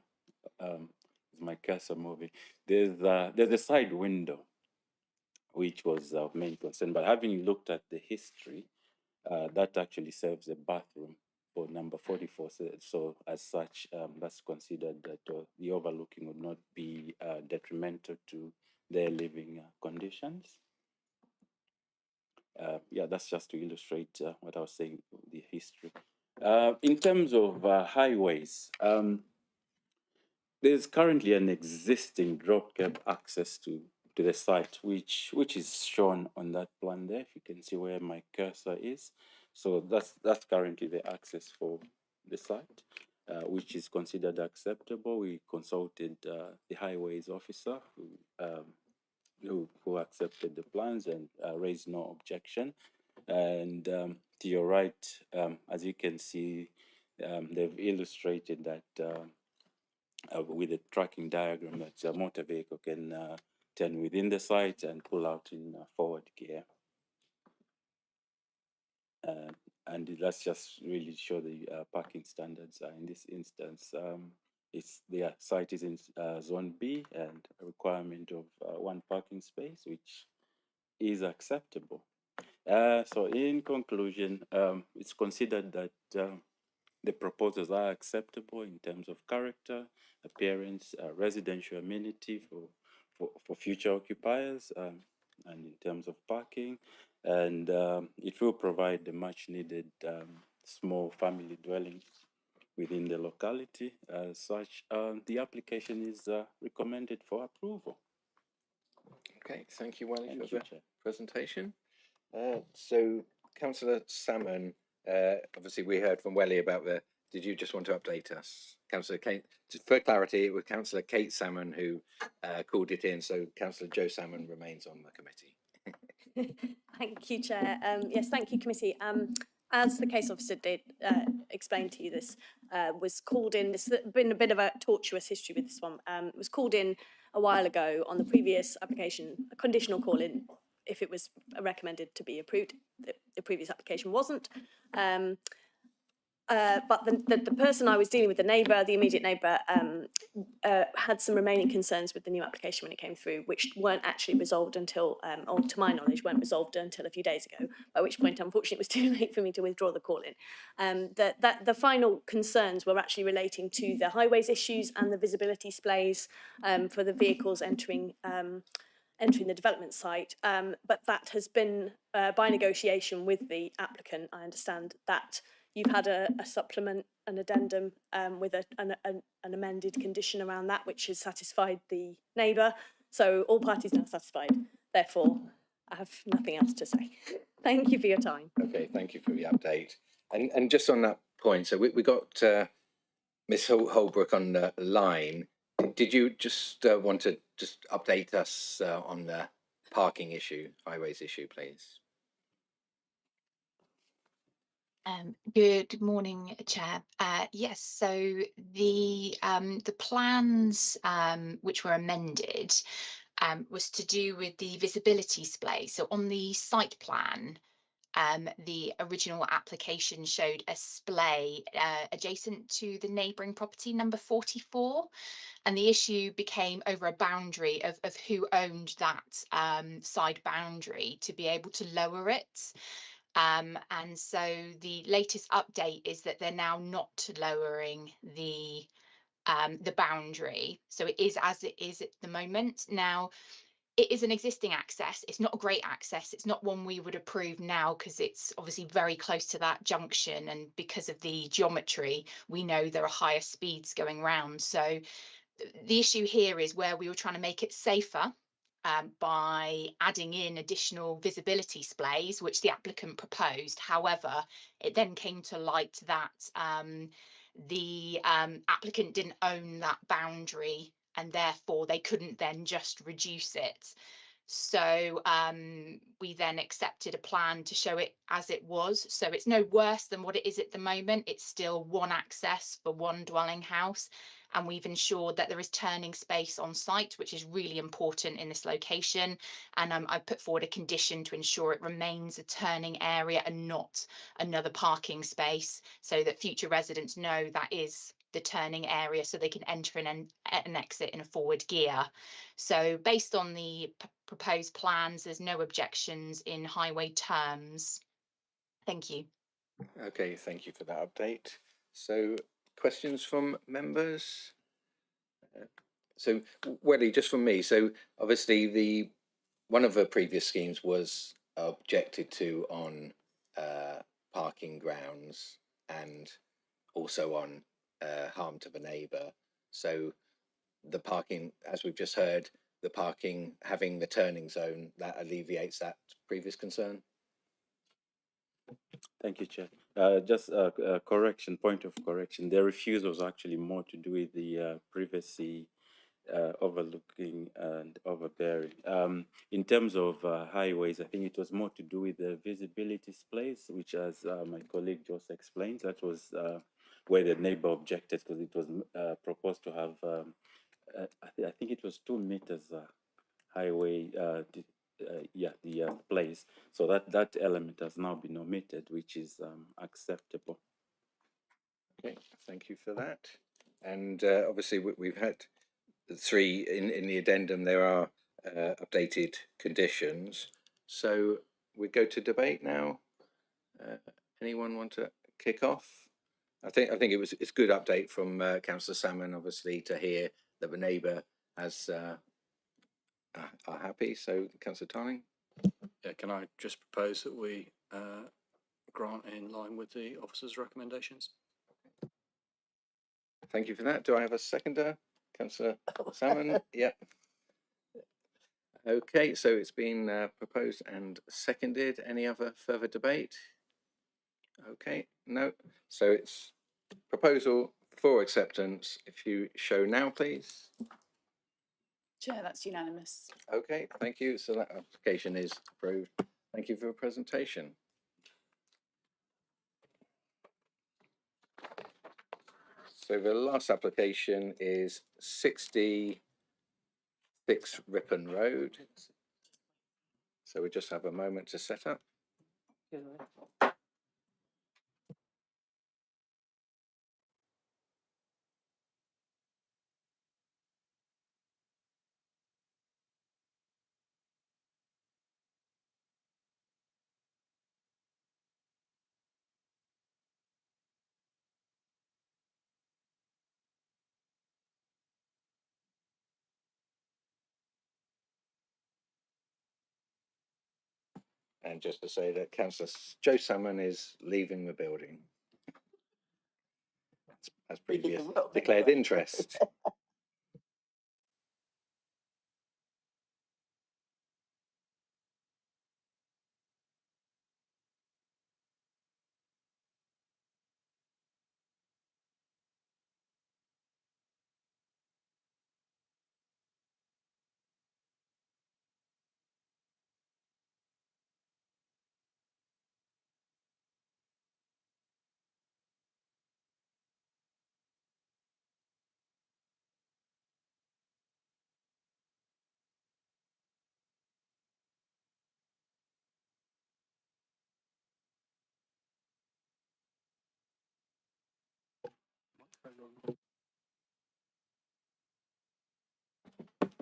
my cursor moving, there's a side window, which was of main concern. But having looked at the history, that actually serves a bathroom for number 44. So as such, that's considered that the overlooking would not be detrimental to their living conditions. Yeah, that's just to illustrate what I was saying, the history. In terms of highways, there's currently an existing drop curb access to the site, which is shown on that plan there. If you can see where my cursor is, so that's currently the access for the site, which is considered acceptable. We consulted the highways officer who accepted the plans and raised no objection. And to your right, as you can see, they've illustrated that with a tracking diagram that a motor vehicle can turn within the site and pull out in forward gear. And let's just really show the parking standards in this instance. The site is in Zone B and a requirement of 1 parking space, which is acceptable. So in conclusion, it's considered that the proposals are acceptable in terms of character, appearance, residential amenity for future occupiers, and in terms of parking. And it will provide the much needed small family dwellings within the locality. As such, the application is recommended for approval. Okay, thank you, Wally, Thank for you, the Chair. presentation. So, Councillor Salmon, obviously we heard from Welly about did you just want to update us? Councillor Kate, for clarity, it was Councillor Kate Salmon who called it in, so Councillor Joe Salmon remains on the committee. Thank you, Chair. Yes, thank you, committee. As the case officer did explain to you, this was called in. There's been a bit of a tortuous history with this one. It was called in a while ago on the previous application, a conditional call in if it was recommended to be approved. The previous application wasn't. But the person I was dealing with, the neighbour, the immediate neighbour, had some remaining concerns with the new application when it came through, which weren't actually resolved until, or to my knowledge, weren't resolved until a few days ago, by which point, unfortunately, it was too late for me to withdraw the call in. The final concerns were actually relating to the highways issues and the visibility displays for the vehicles entering the development site, but that has been, by negotiation with the applicant, I understand that you've had a supplement, an addendum with an amended condition around that, which has satisfied the neighbour. So all parties now satisfied. Therefore, I have nothing else to say. Thank you for your time. Okay, thank you for the update. And just on that point, so we got Miss Holbrook on the line. Did you just want to just update us on the parking issue, highways issue, please? Good morning, Chair. Yes, so the plans which were amended was to do with the visibility splay. So on the site plan, the original application showed a splay adjacent to the neighbouring property number 44, and the issue became over a boundary of who owned that side boundary to be able to lower it. And so the latest update is that they're now not lowering the boundary. So it is as it is at the moment. Now, it is an existing access. It's not a great access. It's not one we would approve now because it's obviously very close to that junction. And because of the geometry, we know there are higher speeds going round. So the issue here is where we were trying to make it safer by adding in additional visibility splays, which the applicant proposed. However, it then came to light that the applicant didn't own that boundary, and therefore they couldn't then just reduce it. So we then accepted a plan to show it as it was. So it's no worse than what it is at the moment. It's still one access for one dwelling house. And we've ensured that there is turning space on site, which is really important in this location. And I've put forward a condition to ensure it remains a turning area and not another parking space, so that future residents know that is the turning area, so they can enter and exit in a forward gear. So based on the proposed plans, there's no objections in highway terms. Thank you. Okay, thank you for that update. So questions from members? So Welly, just from me, so obviously one of the previous schemes was objected to on parking grounds and also on harm to the neighbour. So the parking, as we've just heard, the parking having the turning zone, that alleviates that previous concern. Thank you, Chair. Just a correction, point of correction. The refusal was actually more to do with the privacy overlooking and overbearing. In terms of highways, I think it was more to do with the visibility displays, which, as my colleague just explained, that was where the neighbor objected because it was proposed to have, I think it was 2 meters highway, the place. So that element has now been omitted, which is acceptable. Okay, thank you for that. And obviously we've had 3 in the addendum. There are updated conditions. So we go to debate now. Anyone want to kick off? I think it's good update from Councillor Salmon, obviously, to hear that the neighbour has are happy. So Councillor Tarling. Yeah, can I just propose that we grant in line with the officer's recommendations? Thank you for that. Do I have a seconder? Councillor Salmon? Yep. Okay, so it's been proposed and seconded. Any other further debate? Okay, no. So it's proposal for acceptance. If you show now, please. Chair, that's unanimous. Okay, thank you. So that application is approved. Thank you for your presentation. So the last application is 66 Ripon Road. So we just have a moment to set up. And just to say that Councillor Joe Salmon is leaving the building as previous declared interest.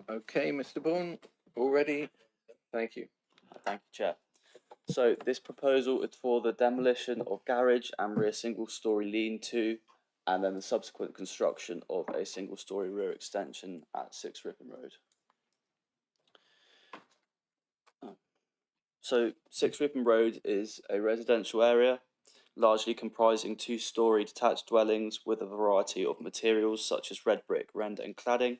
Okay, Mr. Bourne, all ready? Thank you. Thank you, Chair. So this proposal is for the demolition of garage and rear single-storey lean-to, and then the subsequent construction of a single-storey rear extension at 6 Ripon Road. So 6 Ripon Road is a residential area, largely comprising 2-storey detached dwellings with a variety of materials such as red brick, render and cladding.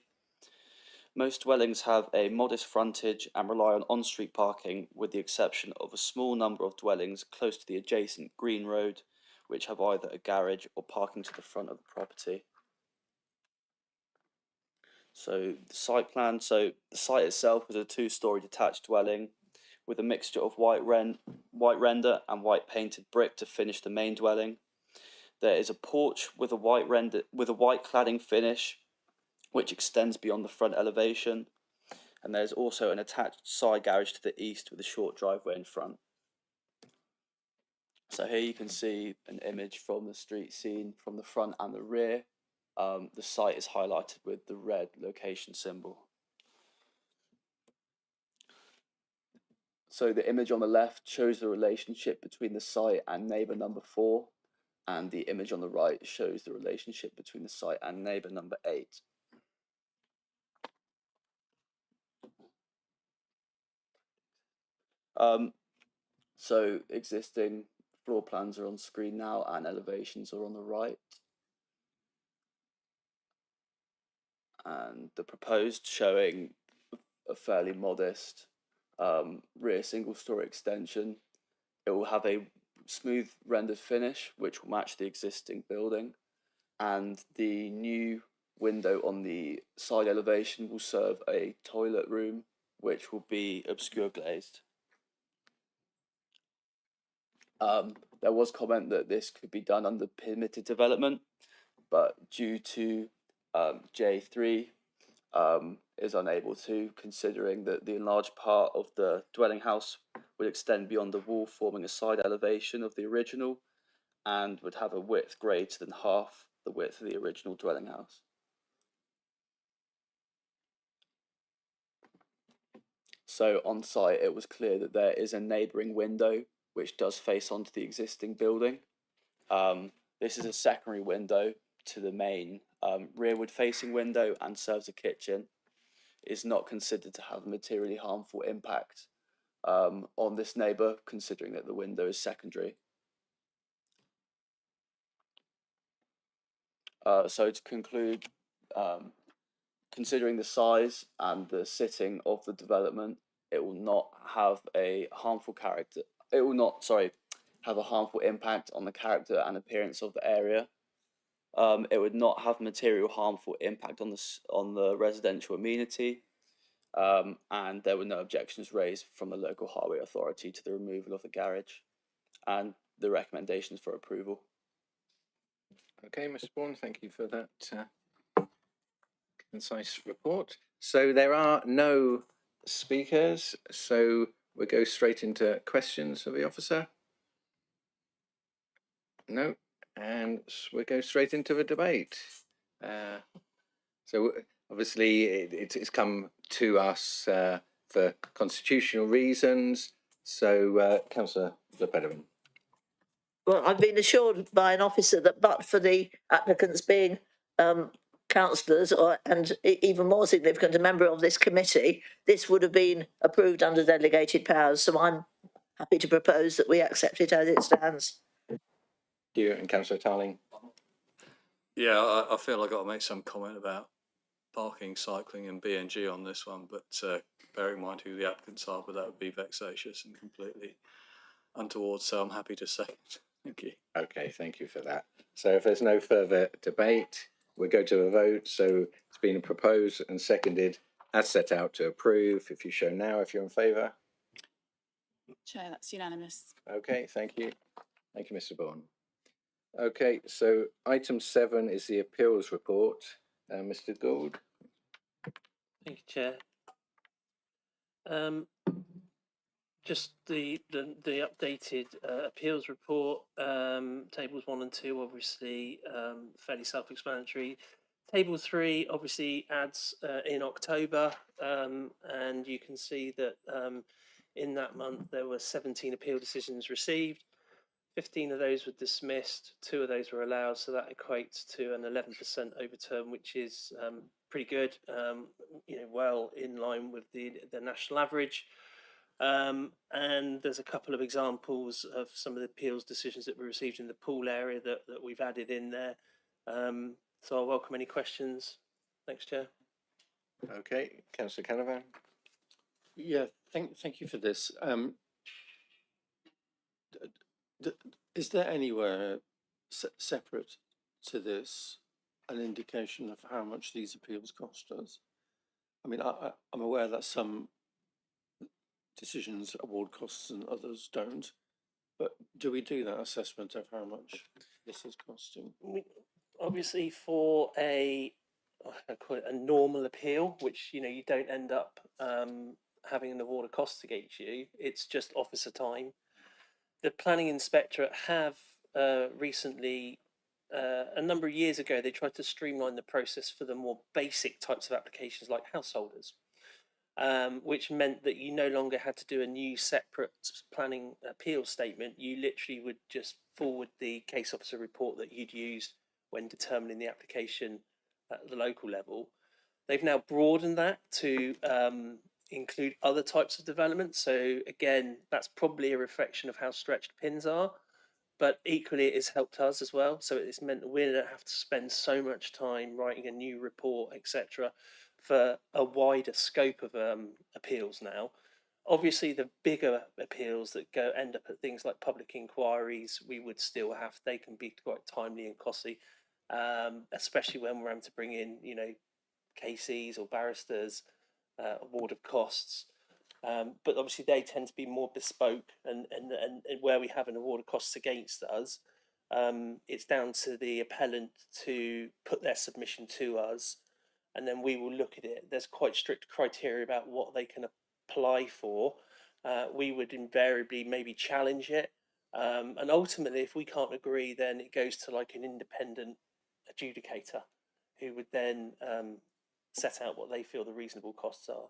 Most dwellings have a modest frontage and rely on on-street parking, with the exception of a small number of dwellings close to the adjacent Green Road, which have either a garage or parking to the front of the property. So the site plan, so the site itself is a 2-storey detached dwelling with a mixture of white render and white painted brick to finish the main dwelling. There is a porch with a white cladding finish, which extends beyond the front elevation, and there's also an attached side garage to the east with a short driveway in front. So here you can see an image from the street scene from the front and the rear. The site is highlighted with the red location symbol. So the image on the left shows the relationship between the site and neighbour number 4, and the image on the right shows the relationship between the site and neighbour number 8. So existing floor plans are on screen now and elevations are on the right. And the proposed showing a fairly modest rear single-storey extension. It will have a smooth rendered finish which will match the existing building, and the new window on the side elevation will serve a toilet room which will be obscure glazed. There was comment that this could be done under permitted development, but due to J3 is unable to, considering that the enlarged part of the dwelling house would extend beyond the wall, forming a side elevation of the original, and would have a width greater than half the width of the original dwelling house. So on site, it was clear that there is a neighbouring window which does face onto the existing building. This is a secondary window to the main rearward facing window and serves a kitchen. Is not considered to have a materially harmful impact on this neighbour, considering that the window is secondary. So to conclude, considering the size and the sitting of the development, it will not have a harmful character. It will not, have a harmful impact on the character and appearance of the area. It would not have material harmful impact on the residential amenity. And there were no objections raised from the local highway authority to the removal of the garage, and the recommendations for approval. Okay, Mr. Bourne, thank you for that concise report. So there are no speakers, so we'll go straight into questions of the officer. No, and we'll go straight into the debate. So obviously it's come to us for constitutional reasons. So Councillor Lepedevin. Well, I've been assured by an officer that but for the applicants being councillors, and even more significant, a member of this committee, this would have been approved under delegated powers. So I'm happy to propose that we accept it as it stands. You and Councillor Tarling. Yeah, I feel I've got to make some comment about parking, cycling and BNG on this one, but bear in mind who the applicants are, but that would be vexatious and completely untoward, so I'm happy to second. Thank you. Okay, thank you for that. So if there's no further debate, we'll go to a vote. So it's been proposed and seconded as set out to approve. If you show now, if you're in favour. Chair, that's unanimous. Okay, thank you. Thank you, Mr. Bourne. Okay, so item 7 is the appeals report. Mr. Gould. Thank you, Chair. just the updated appeals report, tables 1 and 2, obviously fairly self-explanatory. Table 3 obviously adds in October, and you can see that in that month there were 17 appeal decisions received. 15 of those were dismissed, 2 of those were allowed, so that equates to an 11% overturn, which is pretty good, well in line with the national average. And there's a couple of examples of some of the appeals decisions that we received in the pool area that we've added in there. So I'll welcome any questions. Thanks, Chair. Okay, Councillor Canavan. Yeah, thank you for this. Is there anywhere separate to this an indication of how much these appeals cost us? I mean, I'm aware that some decisions award costs and others don't, but do we do that assessment of how much this is costing? Obviously, for I call it a normal appeal, which you don't end up having an award of costs against you, it's just officer time. The planning inspectorate have recently, a number of years ago, they tried to streamline the process for the more basic types of applications like householders, which meant that you no longer had to do a new separate planning appeal statement. You literally would just forward the case officer report that you'd used when determining the application at the local level. They've now broadened that to include other types of development. So again, that's probably a reflection of how stretched pins are, but equally it has helped us as well. So it's meant that we don't have to spend so much time writing a new report, etc., for a wider scope of appeals now. Obviously, the bigger appeals that end up at things like public inquiries, we would still have. They can be quite timely and costly, especially when we're having to bring in, KCs or barristers, award of costs. But obviously, they tend to be more bespoke, and where we have an award of costs against us, it's down to the appellant to put their submission to us, and then we will look at it. There's quite strict criteria about what they can apply for. We would invariably maybe challenge it, and ultimately, if we can't agree, then it goes to like an independent adjudicator, who would then set out what they feel the reasonable costs are.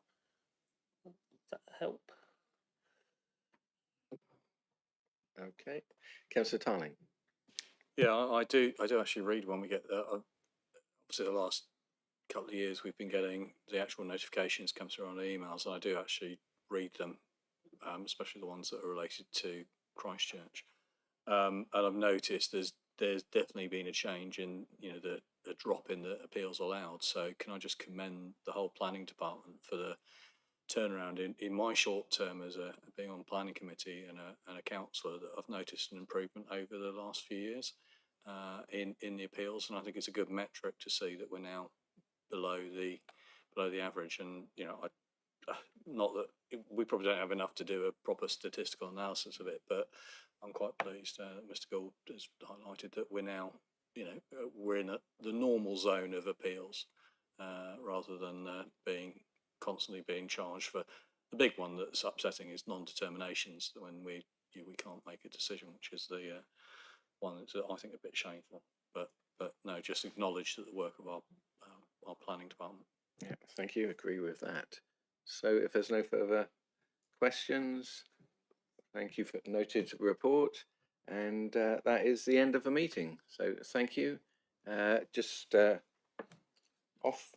Does that help? Okay, Councillor Tarling. Yeah, I do actually read when we get obviously the last couple of years we've been getting the actual notifications come through on the emails, and I do actually read them, especially the ones that are related to Christchurch. And I've noticed there's definitely been a change in the drop in the appeals allowed. So can I just commend the whole planning department for the turnaround in my short term as being on planning committee and a councillor, that I've noticed an improvement over the last few years in the appeals, and I think it's a good metric to see that we're now below the average. And not that we probably don't have enough to do a proper statistical analysis of it, but I'm quite pleased that Mr. Gould has highlighted that we're now we're in the normal zone of appeals rather than constantly being charged for the big one that's upsetting is non-determinations, when we can't make a decision, which is the one that's I think a bit shameful. But no, just acknowledge that the work of our planning department. Yeah, thank you. Agree with that. So if there's no further questions, thank you for noted report, and that is the end of the meeting. So thank you. Just off